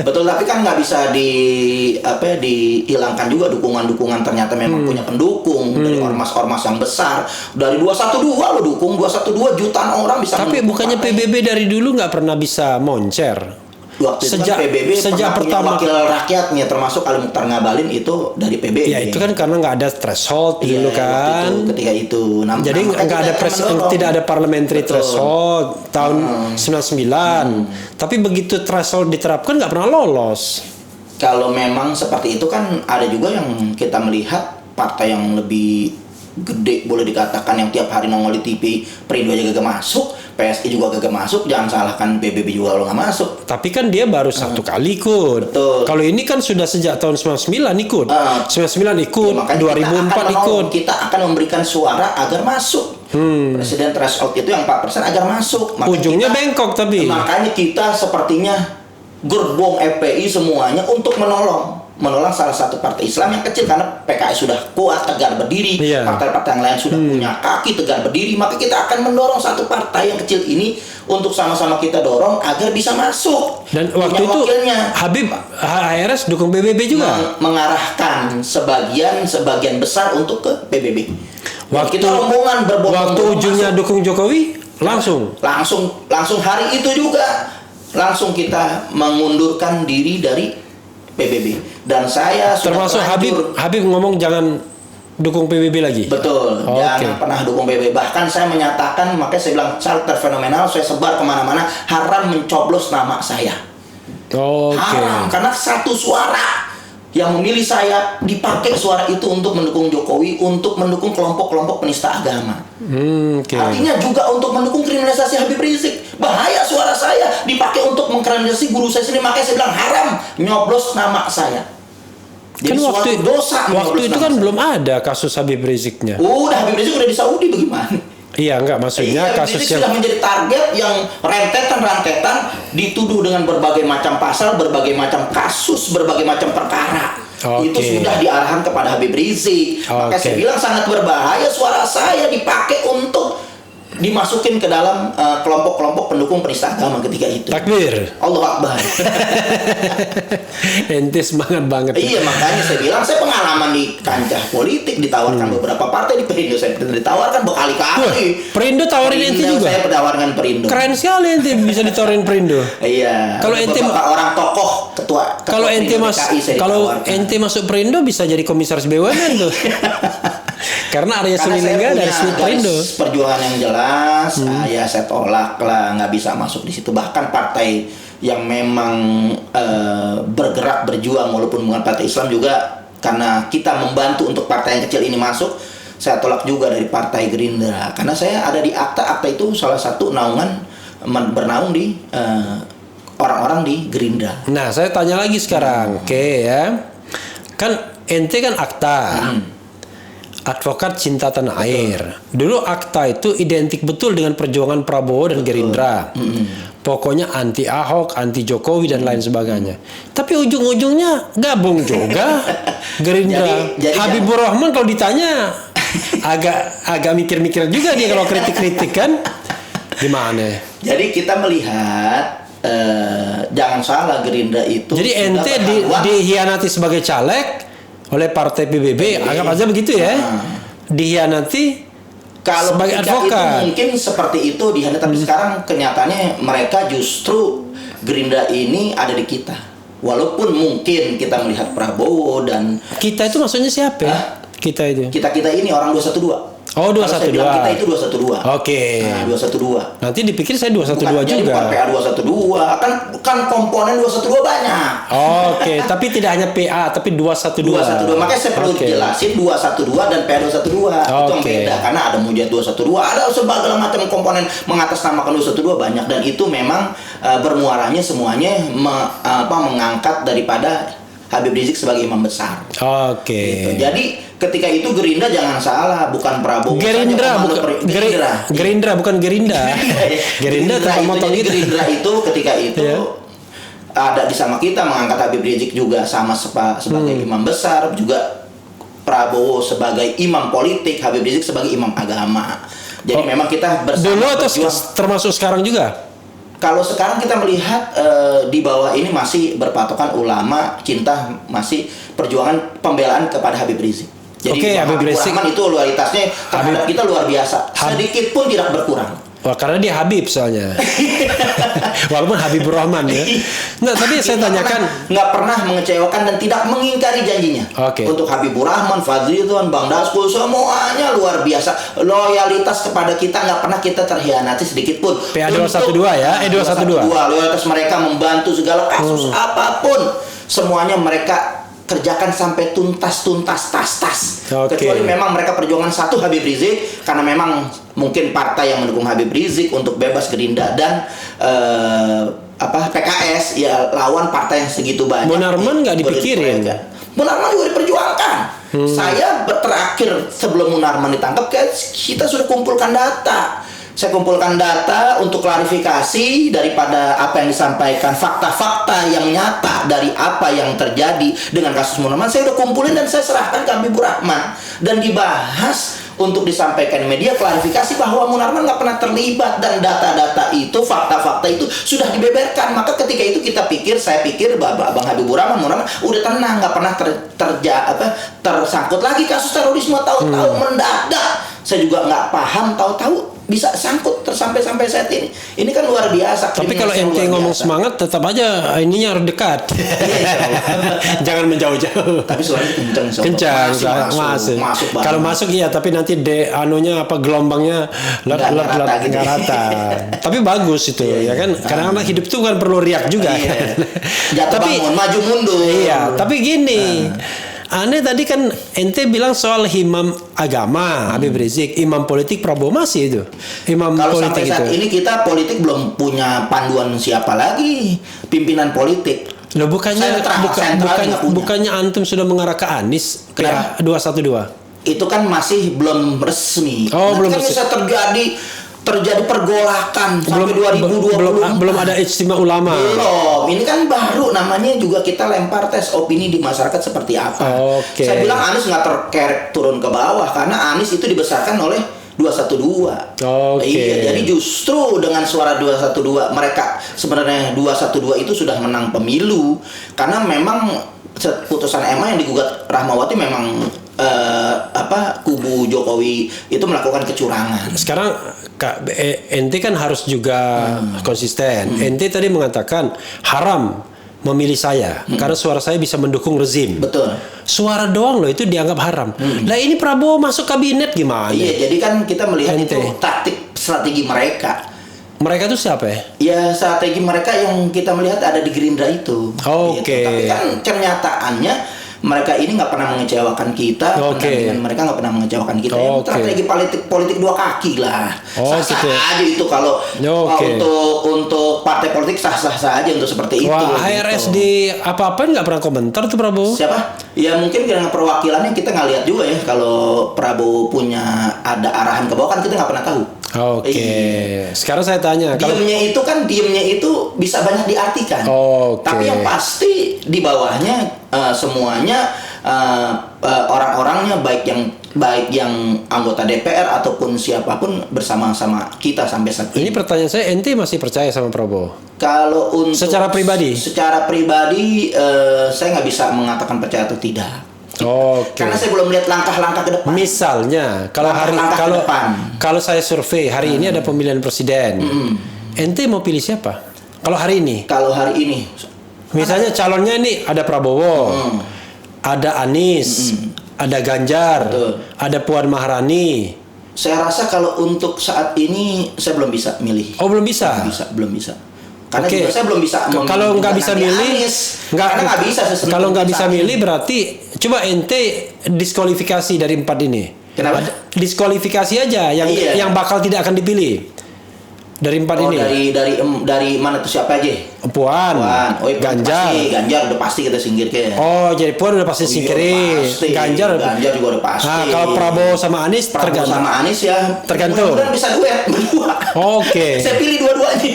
betul, tapi kan nggak bisa dihilangkan juga dukungan ternyata memang punya pendukung dari ormas-ormas yang besar dari 212 lo dukung 212 jutaan orang bisa Tapi mendukung bukannya partai. PBB dari dulu nggak pernah bisa moncer. Waktu itu Sejak- kan PBB sejak pernah punya pertama- wakil rakyatnya termasuk Ali Mukhtar Ngabalin itu dari PBB. Ya itu kan karena nggak ada threshold Iya, dulu waktu kan. itu, ketika itu. Jadi maka nggak kita ada akan mendorong. tidak ada parliamentary Betul. threshold tahun 99. Tapi begitu threshold diterapkan nggak pernah lolos. Kalau memang seperti itu kan ada juga yang kita melihat partai yang lebih gede boleh dikatakan yang tiap hari nongol di TV, Perindo aja gak masuk, PSI juga gak masuk, jangan salahkan PBB juga kalau nggak masuk. Tapi kan dia baru satu kali ikut. Betul. Kalau ini kan sudah sejak tahun 99 ikut. 99 ikut, Ya, makanya 2004 ikut. kita akan memberikan suara agar masuk. Presiden threshold itu yang 4% agar masuk. Maka Ujungnya kita- bengkok tapi. Makanya kita sepertinya gerbong FPI semuanya untuk menolong salah satu partai Islam yang kecil karena PKS sudah kuat tegar berdiri, Iya. partai-partai yang lain sudah punya kaki tegar berdiri, maka kita akan mendorong satu partai yang kecil ini untuk sama-sama kita dorong agar bisa masuk. Dan Punya waktu itu wakilnya. Habib HRS dukung PBB juga. Mengarahkan sebagian besar untuk ke PBB. Waktu- kita rombongan Waktu berbondong-bondong ujungnya masuk. dukung Jokowi langsung. langsung hari itu juga langsung kita mengundurkan diri dari PBB dan saya sudah Termasuk terlanjur. Habib ngomong jangan dukung PBB lagi. Betul, Oke. jangan pernah dukung PBB. Bahkan saya menyatakan, makanya saya bilang caleg terfenomenal, saya sebar kemana-mana, haram mencoblos nama saya. Oke. Haram, karena satu suara yang memilih saya dipakai suara itu untuk mendukung Jokowi, untuk mendukung kelompok-kelompok penista agama. Oke. Artinya juga untuk mendukung kriminalisasi Habib Rizik. Bahaya suara saya dipakai untuk mengkriminalisasi guru saya sendiri. Makanya saya bilang haram nyoblos nama saya. Jadi Kan suatu dosa waktu menyoblos itu nama kan saya. belum ada kasus Habib Riziknya. Udah Habib Rizik udah di Saudi bagaimana? Iya, enggak maksudnya Iya, kasus Rizik yang sudah menjadi target yang rentetan dituduh dengan berbagai macam pasal, berbagai macam kasus, berbagai macam perkara. Oke. Itu sudah diarahkan kepada Habib Rizik. Maka Oke. saya bilang sangat berbahaya suara saya dipakai untuk dimasukin ke dalam kelompok-kelompok pendukung penista agama ketika itu. takbir. Allah Akbar. Ente semangat banget. Iya, makanya saya bilang saya pengalaman di kancah politik ditawarkan beberapa partai di Perindo, saya ditawarkan Wah, berkali-kali. Perindo tawarin ente Perindo, juga. saya tawarkan Perindo. Keren sekali ente bisa ditawarin Perindo. Iya. Kalau ada ente- beberapa orang tokoh ketua Kalau ente Perindo mas DKI saya kalau ditawarkan. ente masuk Perindo bisa jadi komisaris BUMN tuh. Karena Arya Karena saya Sulilingga punya dari sini garis Perindo. perjuangan yang jelas, ya saya tolak lah, nggak bisa masuk di situ. Bahkan partai yang memang bergerak berjuang walaupun bukan partai Islam juga, karena kita membantu untuk partai yang kecil ini masuk. Saya tolak juga dari Partai Gerindra karena saya ada di akta itu salah satu bernaung di orang-orang di Gerindra. Nah, saya tanya lagi sekarang, oke ya, kan ente kan akta. Advokat cinta tanah air. Dulu akta itu identik betul dengan perjuangan Prabowo dan Gerindra. Pokoknya anti Ahok, anti Jokowi dan lain sebagainya. Tapi ujung-ujungnya gabung juga Gerindra. Jadi Habibur Rahman kalau ditanya agak mikir-mikir juga dia kalau kritik-kritik kan. Gimana? Jadi kita melihat jangan salah, Gerindra itu. Jadi ente dihianati sebagai caleg oleh partai PBB, anggap aja begitu ya. Dihianati kalau sebagai itu advokat. mungkin seperti itu dihianati, tapi sekarang kenyataannya mereka justru Gerindra ini ada di kita. Walaupun mungkin kita melihat Prabowo dan kita itu maksudnya siapa ya? Kita itu. Kita ini orang 212. Oh, 212. Kalau saya bilang kita itu 212. Oke. Nah, 212. Nanti dipikir saya 212 Bukan, juga. jadi bukan PA 212, kan komponen 212 banyak. Oke, tapi tidak hanya PA tapi 212. 212. Makanya saya perlu jelasin 212 dan PA 212. Itu yang beda karena ada Mujahid 212, ada segala macam komponen mengatasnamakan 212 banyak, dan itu memang bermuaranya semuanya mengangkat daripada Habib Rizik sebagai imam besar. Oke. Gitu. Jadi ketika itu Gerindra jangan salah, bukan Prabowo. Gerindra bukan Gerinda. Gerindra itu. Jadi Gerindra itu ketika itu ada di sama kita mengangkat Habib Rizik juga sama sebagai imam besar, juga Prabowo sebagai imam politik, Habib Rizik sebagai imam agama. Jadi memang kita bersama. Dulu atau termasuk sekarang juga? Kalau sekarang kita melihat di bawah ini masih berpatokan ulama cinta, masih perjuangan pembelaan kepada Habib Rizik. Jadi Habib Rizik itu loyalitasnya terhadap kita luar biasa, sedikit pun tidak berkurang. Wah, karena dia Habib soalnya. Walaupun Habibur Rahman ya. Nah, tapi saya tanyakan, nggak pernah mengecewakan dan tidak mengingkari janjinya. Untuk Habibur Rahman, Fadlizon, Bang Dasko, semuanya luar biasa. Loyalitas kepada kita nggak pernah kita terhianati sedikit pun. PA 212 ya? 212. Loyalitas mereka membantu segala kasus apapun, semuanya mereka kerjakan sampai tuntas tas. Kecuali memang mereka perjuangan satu Habib Rizik, karena memang mungkin partai yang mendukung Habib Rizik untuk bebas Gerindra dan PKS ya lawan partai yang segitu banyak. Munarman nggak dipikirin. Munarman juga diperjuangkan. Saya terakhir sebelum Munarman ditangkap, kita sudah kumpulkan data. Saya kumpulkan data untuk klarifikasi daripada apa yang disampaikan, fakta-fakta yang nyata dari apa yang terjadi dengan kasus Munarman. Saya udah kumpulin dan saya serahkan ke Habibur Rahman dan dibahas untuk disampaikan media, klarifikasi bahwa Munarman nggak pernah terlibat dan data-data itu, fakta-fakta itu sudah dibeberkan. Maka ketika itu saya pikir bahwa Bang Habibur Rahman, Munarman udah tenang, nggak pernah tersangkut lagi kasus terorisme. Tahu-tahu mendadak, saya juga nggak paham, tahu-tahu bisa sangkut sampai saat ini. Ini kan luar biasa. Tapi kalau ente ngomong semangat, tetap aja ininya harus dekat. Jangan menjauh-jauh. Tapi suaranya kencang. Masuk. Kalau masuk iya, tapi nanti gelombangnya nggak rata. Tapi bagus itu ya kan. Karena hidup itu kan perlu riak juga. Jatuh bangun, maju mundur. Iya. Tapi gini. Aneh tadi kan ente bilang soal imam agama Habib Rizik, imam politik Prabowo masih itu. Imam kalau politik sampai saat ini kita politik belum punya panduan siapa lagi pimpinan politik. Loh, bukannya antum sudah mengarah ke Anies ke 212? Itu kan masih belum resmi. Belum resmi. Bisa terjadi pergolakan sampai 2020. Belum ada ijtima ulama. Belum. Ini kan baru, namanya juga kita lempar tes opini di masyarakat seperti apa. Saya bilang Anies nggak terkerek turun ke bawah karena Anies itu dibesarkan oleh 212. Iya, jadi justru dengan suara 212 mereka sebenarnya 212 itu sudah menang pemilu karena memang putusan MA yang digugat Rahmawati memang kubu Jokowi itu melakukan kecurangan. Sekarang ente kan harus juga konsisten. Ente tadi mengatakan haram memilih saya karena suara saya bisa mendukung rezim. Betul. Suara doang loh itu dianggap haram. Nah ini Prabowo masuk kabinet gimana? Iya, jadi kan kita melihat itu taktik strategi mereka. Mereka itu siapa ya? Ya strategi mereka yang kita melihat ada di Gerindra itu. Oke. Tapi kan kenyataannya mereka ini nggak pernah mengecewakan kita. Pendampingan mereka nggak pernah mengecewakan kita. Strategi politik dua kaki lah. Sah-sah gitu. aja itu kalau untuk partai politik sah-sah saja untuk seperti itu. Wah, HRS gitu. di apa-apa nggak pernah komentar tuh Prabowo. Siapa? Ya mungkin dengan perwakilannya kita nggak lihat juga ya kalau Prabowo punya ada arahan ke bawah kan kita nggak pernah tahu. Oke. Sekarang saya tanya, diemnya itu bisa banyak diartikan. Tapi yang pasti di bawahnya semuanya orang-orangnya baik yang anggota DPR ataupun siapapun bersama-sama kita sampai saat ini. Ini pertanyaan saya, ente masih percaya sama Prabowo? Kalau untuk secara pribadi, saya nggak bisa mengatakan percaya atau tidak. Karena saya belum melihat langkah-langkah ke depan. Misalnya, kalau saya survei hari ini ada pemilihan presiden, ente mau pilih siapa? Kalau hari ini? Misalnya calonnya ini ada Prabowo, ada Anies, ada Ganjar, ada Puan Maharani. Saya rasa kalau untuk saat ini saya belum bisa milih. Belum bisa. Belum bisa. Karena juga saya belum bisa. Kalau nggak bisa milih, kalau nggak bisa milih berarti coba ente diskualifikasi dari 4 ini. Kenapa? Diskualifikasi aja yang bakal tidak akan dipilih dari 4 ini. Dari mana tuh siapa aja? Puan. Ganjar. Ganjar udah pasti kita singkirkan. Jadi Puan udah pasti singkirin. Ganjar juga udah pasti. Nah, kalau Prabowo sama Anies tergantung. Sama Anies ya. Tergantung. Mudah-mudahan bisa duet berdua. Saya pilih dua-duanya.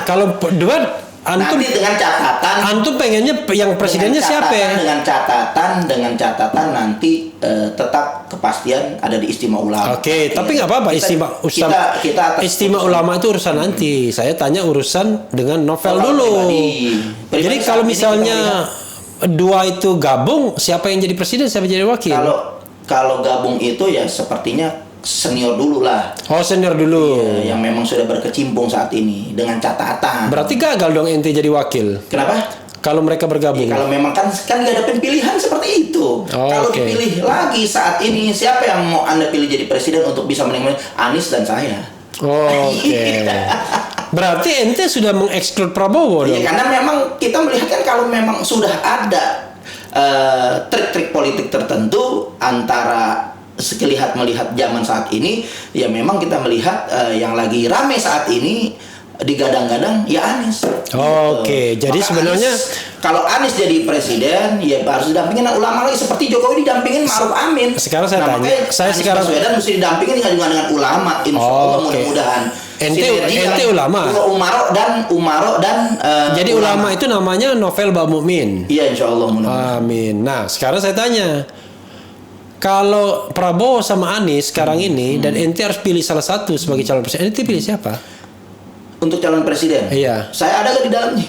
Kalau duet nanti dengan catatan antum pengennya yang presidennya siapa? Dengan catatan nanti tetap kepastian ada di Istimewa Ulama. Tapi nggak apa-apa Istimewa Ulama itu urusan nanti. Saya tanya urusan dengan novel dulu. Jadi kalau misalnya dua itu gabung, siapa yang jadi presiden, siapa yang jadi wakil? Kalau gabung itu ya sepertinya senior dulu lah. Senior dulu. Iya, yang memang sudah berkecimpung saat ini dengan catatan. Berarti gagal dong ente jadi wakil. Kenapa? Kalau mereka bergabung. Kalau memang kan nggak ada pilihan seperti itu. Kalau dipilih lagi saat ini, siapa yang mau Anda pilih jadi presiden untuk bisa menang? Anies dan saya. Berarti ente sudah mengeksklud Prabowo dong. Karena memang kita melihat kan kalau memang sudah ada trik-trik politik tertentu antara melihat zaman saat ini, ya memang kita melihat yang lagi rame saat ini digadang-gadang ya Anies. Jadi sebenarnya kalau Anies jadi presiden ya harus didampingin ulama lagi seperti Jokowi didampingin Ma'ruf Amin. Sekarang saya tanya, sekarang Baswedan mesti didampingin dengan ulama, insya Allah mudah-mudahan. Ente ulama. Umaro dan jadi ulama itu namanya Novel Bamukmin. Iya, insya Allah mudah-mudahan. Amin. Nah, sekarang saya tanya, kalau Prabowo sama Anies sekarang ini dan ente harus pilih salah satu sebagai calon presiden, ente pilih siapa? Untuk calon presiden? Iya. Saya ada gak di dalamnya?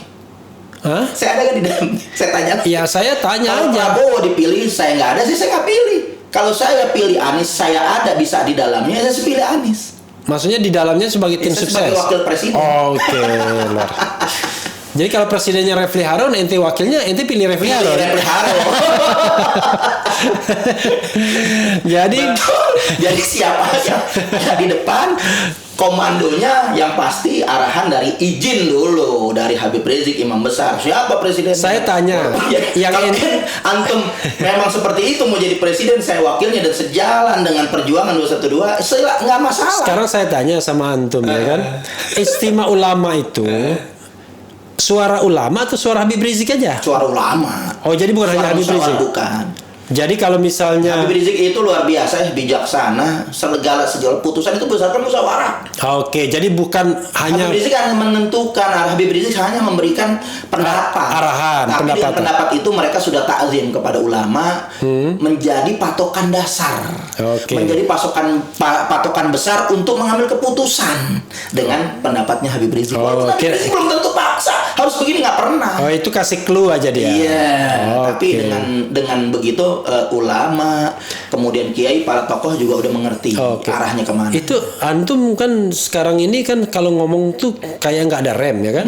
Saya ada gak di dalamnya? Saya tanya. Iya, saya tanya kalau aja. Prabowo dipilih, saya nggak ada, saya nggak pilih. Kalau saya pilih Anies, saya ada bisa di dalamnya, saya pilih Anies. Maksudnya di dalamnya sebagai tim sukses? Sebagai wakil presiden. Jadi kalau presidennya Refli Harun, ente wakilnya, ente pilih Refli Harun. Jadi siapa yang ada di depan, komandonya yang pasti arahan dari izin dulu dari Habib Rizik Imam Besar. Siapa presiden? Saya tanya, yang antum memang seperti itu mau jadi presiden, saya wakilnya dan sejalan dengan perjuangan 212, nggak masalah. Sekarang saya tanya sama antum ya kan, Istimewa Ulama itu suara ulama atau suara Habib Rizik aja? Suara ulama. Jadi bukan hanya Habib Rizik. Bukan. Jadi kalau misalnya Habib Rizik itu luar biasa, bijaksana, segala putusan itu berdasarkan musyawarah. Jadi bukan hanya Habib Rizik hanya menentukan, Habib Rizik hanya memberikan pendapat, arahan, tapi dengan pendapat itu mereka sudah ta'zim kepada ulama, menjadi patokan dasar, menjadi patokan besar untuk mengambil keputusan dengan pendapatnya Habib Rizik. Habib Rizik belum tentu paksa harus begini, nggak pernah. Itu kasih clue aja dia. Iya, tapi dengan begitu ulama, kemudian kiai, para tokoh juga udah mengerti arahnya kemana. Itu antum kan sekarang ini kan kalau ngomong tuh kayak nggak ada rem ya kan?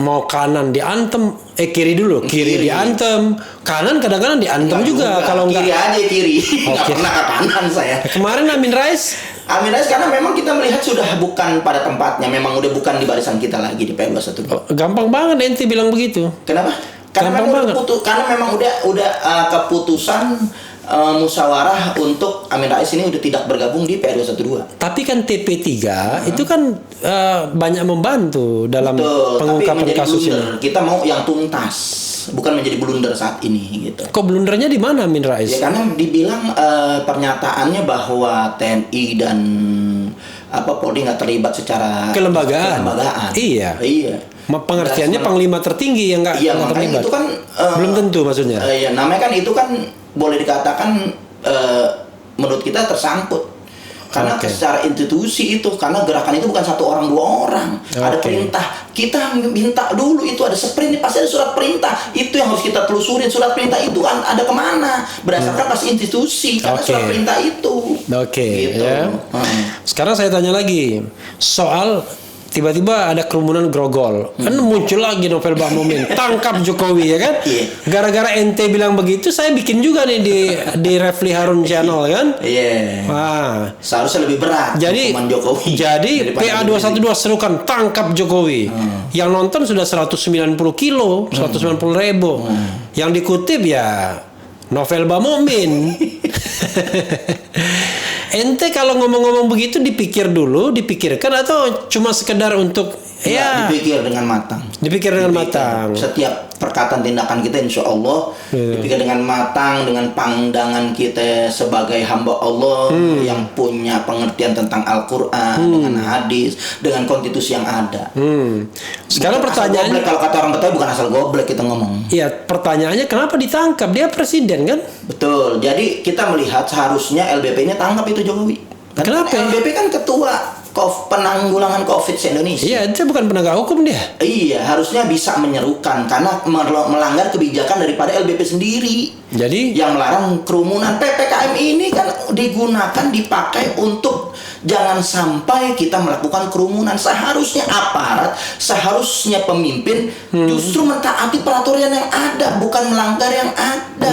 Mau kanan diantem, kiri dulu, kiri diantem, kanan kadang-kadang diantem juga. Kalau nggak kiri aja kiri, nggak pernah ke kanan saya. Kemarin Amin Rais Amin Rais, karena memang kita melihat sudah bukan pada tempatnya, memang udah bukan di barisan kita lagi di PA212. Gampang banget ente bilang begitu. Kenapa? Karena memang udah keputusan musyawarah untuk Amin Rais ini udah tidak bergabung di PA212. Tapi kan TP3 itu kan banyak membantu dalam pengungkapan kasus ini. Kita mau yang tuntas, bukan menjadi blunder saat ini gitu. Kok blundernya di mana Amin Rais? Ya karena dibilang pernyataannya bahwa TNI dan Polri nggak terlibat secara kelembagaan. Iya. Pengertiannya panglima tertinggi yang nggak terlibat. Itu kan belum tentu maksudnya. Iya, namanya kan itu kan boleh dikatakan menurut kita tersangkut. Karena secara institusi itu, karena gerakan itu bukan satu orang dua orang, ada perintah. Kita minta dulu itu ada sprint, pasti ada surat perintah. Itu yang harus kita telusurin, surat perintah itu ada kemana? Berdasarkan pasti institusi, karena surat perintah itu. Gitu. Ya. Sekarang saya tanya lagi soal tiba-tiba ada kerumunan grogol, kan muncul lagi Novel Bahmumin, tangkap Jokowi ya kan? Gara-gara ente bilang begitu, saya bikin juga nih di Refli Harun Channel kan? Wah, seharusnya lebih berat. Jadi PA212 serukan tangkap Jokowi. Yang nonton sudah 190 kilo, 190 ribu. Yang dikutip ya Novel Bahmumin. Ente kalau ngomong-ngomong begitu dipikirkan atau cuma sekedar untuk dipikir dengan matang. Dipikir dengan matang. Setiap perkataan tindakan kita insya Allah dipikir dengan matang, dengan pandangan kita sebagai hamba Allah yang punya pengertian tentang Al-Quran, dengan hadis, dengan konstitusi yang ada. Sekarang pertanyaannya, kalau kata orang Betawi bukan asal goblek kita ngomong. Iya, pertanyaannya kenapa ditangkap? Dia presiden kan? Betul. Jadi kita melihat seharusnya LBP-nya tangkap itu Jokowi. Kenapa? LBP kan ketua penanggulangan COVID se-Indonesia. Iya, itu bukan penegak hukum dia. Iya, harusnya bisa menyerukan karena melanggar kebijakan daripada LBP sendiri. Jadi yang melarang kerumunan. PPKM ini kan dipakai untuk jangan sampai kita melakukan kerumunan. Seharusnya aparat, seharusnya pemimpin justru mentaati peraturan yang ada, bukan melanggar yang ada.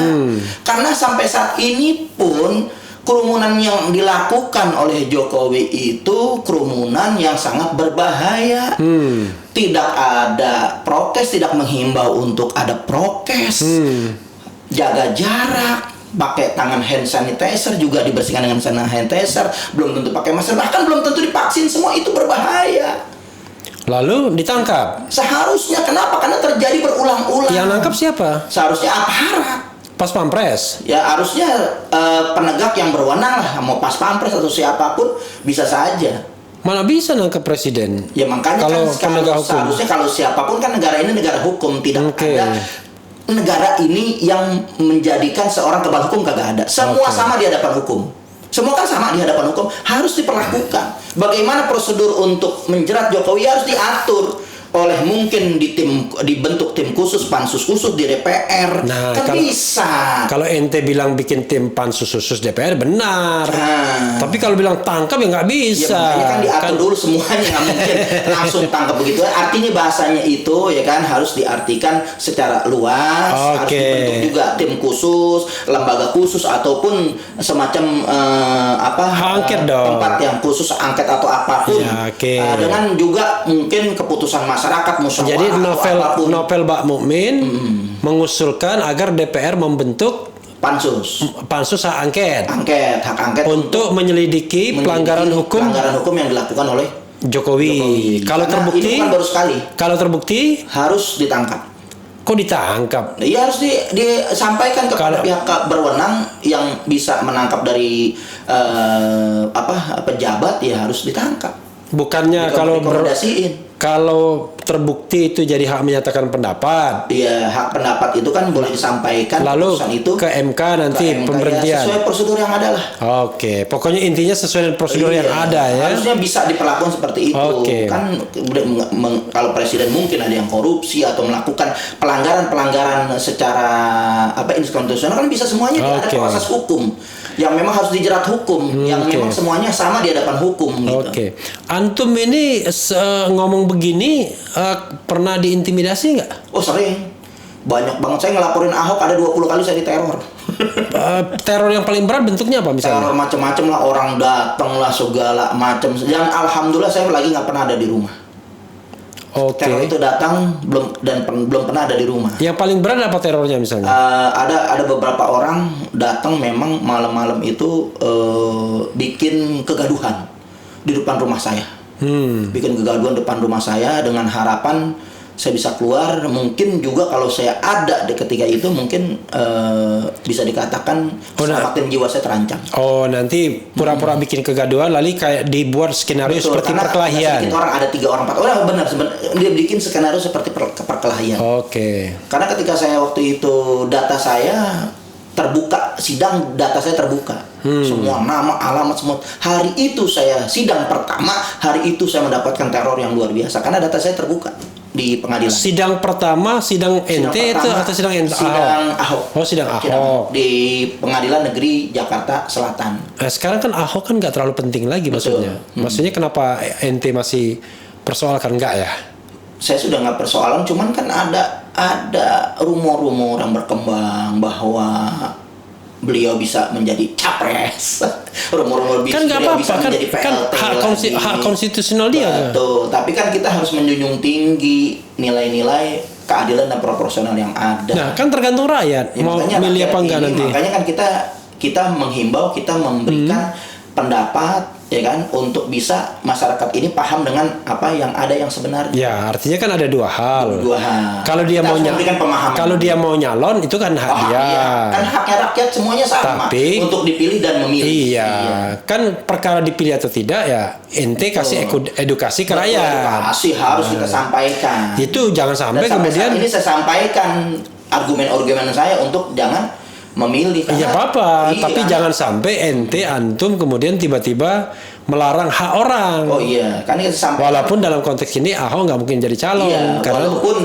Karena sampai saat ini pun kerumunan yang dilakukan oleh Jokowi itu kerumunan yang sangat berbahaya. Tidak ada prokes, tidak menghimbau untuk ada prokes. Jaga jarak, pakai tangan hand sanitizer, juga dibersihkan dengan hand sanitizer, belum tentu pakai masker, bahkan belum tentu divaksin, semua itu berbahaya. Lalu ditangkap. Seharusnya kenapa? Karena terjadi berulang-ulang. Yang nangkap siapa? Seharusnya aparat. Pas Pampres. Ya harusnya penegak yang berwenang lah, mau pas Pampres atau siapapun bisa saja. Mana bisa nangkap presiden? Ya makanya kalau penegak hukum. Seharusnya kalau siapapun kan negara ini negara hukum, tidak ada negara ini yang menjadikan seorang kebal hukum, kagak ada. Semua sama di hadapan hukum. Semua kan sama di hadapan hukum, harus diperlakukan. Bagaimana prosedur untuk menjerat Jokowi harus diatur oleh mungkin dibentuk tim khusus, pansus khusus di DPR. Nah, kan bisa. Kalau ente bilang bikin tim pansus khusus DPR benar. Tapi kalau bilang tangkap ya nggak bisa. Ya makanya kan diatur dulu semuanya, nggak mungkin langsung tangkap begitu. Artinya bahasanya itu ya kan harus diartikan secara luas, harus dibentuk juga tim khusus, lembaga khusus ataupun semacam angket dong. Tempat yang khusus angket atau apapun. Ya, dengan juga mungkin keputusan masyarakat musyawarah. Jadi Novel Bahmumin mengusulkan agar DPR membentuk pansus hak angket untuk menyelidiki pelanggaran hukum yang dilakukan oleh Jokowi. Kalau terbukti, ini bukan baru sekali. Kalau terbukti harus ditangkap. Kok ditangkap? Iya, harus disampaikan kepada pihak berwenang yang bisa menangkap dari pejabat, ya harus ditangkap. Bukannya kalau terbukti itu jadi hak menyatakan pendapat. Iya, hak pendapat itu kan boleh disampaikan. Lalu ke MK nanti pemberhentian. Sesuai prosedur yang ada lah. Oke, pokoknya intinya sesuai dengan prosedur yang ada ya. Harusnya bisa diperlakukan seperti itu. Kan kalau presiden mungkin ada yang korupsi atau melakukan pelanggaran secara inkonstitusional, kan bisa semuanya ada proses hukum yang memang harus dijerat hukum, yang memang semuanya sama di hadapan hukum gitu. Antum ini ngomong begini pernah diintimidasi nggak? Oh, sering. Banyak banget. Saya ngelaporin Ahok ada 20 kali saya diteror. Teror yang paling berat bentuknya apa misalnya? Teror macam-macam lah, orang datang lah segala macam. Dan alhamdulillah saya lagi nggak pernah ada di rumah. Oke. Teror itu datang belum pernah ada di rumah. Yang paling berat apa terornya misalnya? Ada beberapa orang datang memang malam-malam itu bikin kegaduhan di depan rumah saya. Bikin kegaduhan depan rumah saya dengan harapan saya bisa keluar. Mungkin juga kalau saya ada di ketika itu mungkin bisa dikatakan keselamatan jiwa saya terancam. Oh, nanti pura-pura bikin kegaduhan lalu kayak dibuat skenario Betul, seperti karena perkelahian. sedikit orang, ada 3 orang 4 orang, benar dia bikin skenario seperti perkelahian. Oke. Karena ketika saya waktu itu data saya terbuka, sidang data saya terbuka, semua nama, alamat, semua. Hari itu saya sidang pertama, hari itu saya mendapatkan teror yang luar biasa karena data saya terbuka di pengadilan. Sidang pertama, sidang NT itu atau sidang NT? Sidang Ahok. Oh, sidang Ahok. Di Pengadilan Negeri Jakarta Selatan. Sekarang kan Ahok kan nggak terlalu penting lagi maksudnya. Maksudnya kenapa NT masih persoalkan nggak ya? Saya sudah nggak persoalan, cuman kan ada rumor-rumor yang berkembang bahwa beliau bisa menjadi capres. Rumor-rumor Kan nggak beliau apa-apa bisa kan, menjadi kan PLT hak konstitusional dia kan? Betul. Tapi kan kita harus menjunjung tinggi nilai-nilai keadilan dan proporsional yang ada. Nah, kan tergantung rakyat Ya, mau makanya milih apa rakyat enggak ini, nanti. Makanya kan kita menghimbau, kita memberikan pendapat, ya kan, untuk bisa masyarakat ini paham dengan apa yang ada yang sebenarnya. Ya, artinya kan ada dua hal. Dua hal. Kalau dia Kita mau harus memberikan pemahaman. kalau dia mau nyalon itu kan hak dia. Iya. Kan haknya rakyat semuanya sama untuk dipilih dan memilih. Iya, kan perkara dipilih atau tidak ya ente kasih edukasi ke rakyat. Edukasi harus kita sampaikan. Itu jangan sampai Dan kemudian saat ini saya sampaikan argumen-argumen saya untuk jangan memilih. ya apa-apa, tapi jangan sampai ente antum kemudian tiba-tiba melarang hak orang. Oh iya, kan kita sampaikan. Walaupun dalam konteks ini Ahok nggak mungkin jadi calon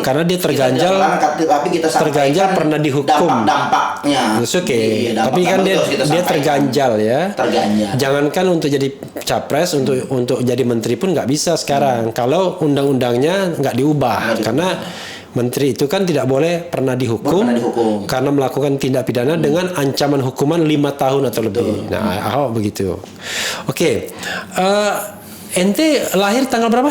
karena dia terganjal. Tapi kita terganjal pernah dihukum. Dampak-dampaknya. Oke. Iya, Tapi kan dia terganjal ya. Terganjal. Jangankan untuk jadi capres, untuk jadi menteri pun nggak bisa sekarang. Kalau undang-undangnya nggak diubah, karena menteri itu kan tidak boleh pernah dihukum karena melakukan tindak pidana dengan ancaman hukuman 5 tahun atau lebih. Nah, Ahok begitu. Oke. Ente lahir tanggal berapa?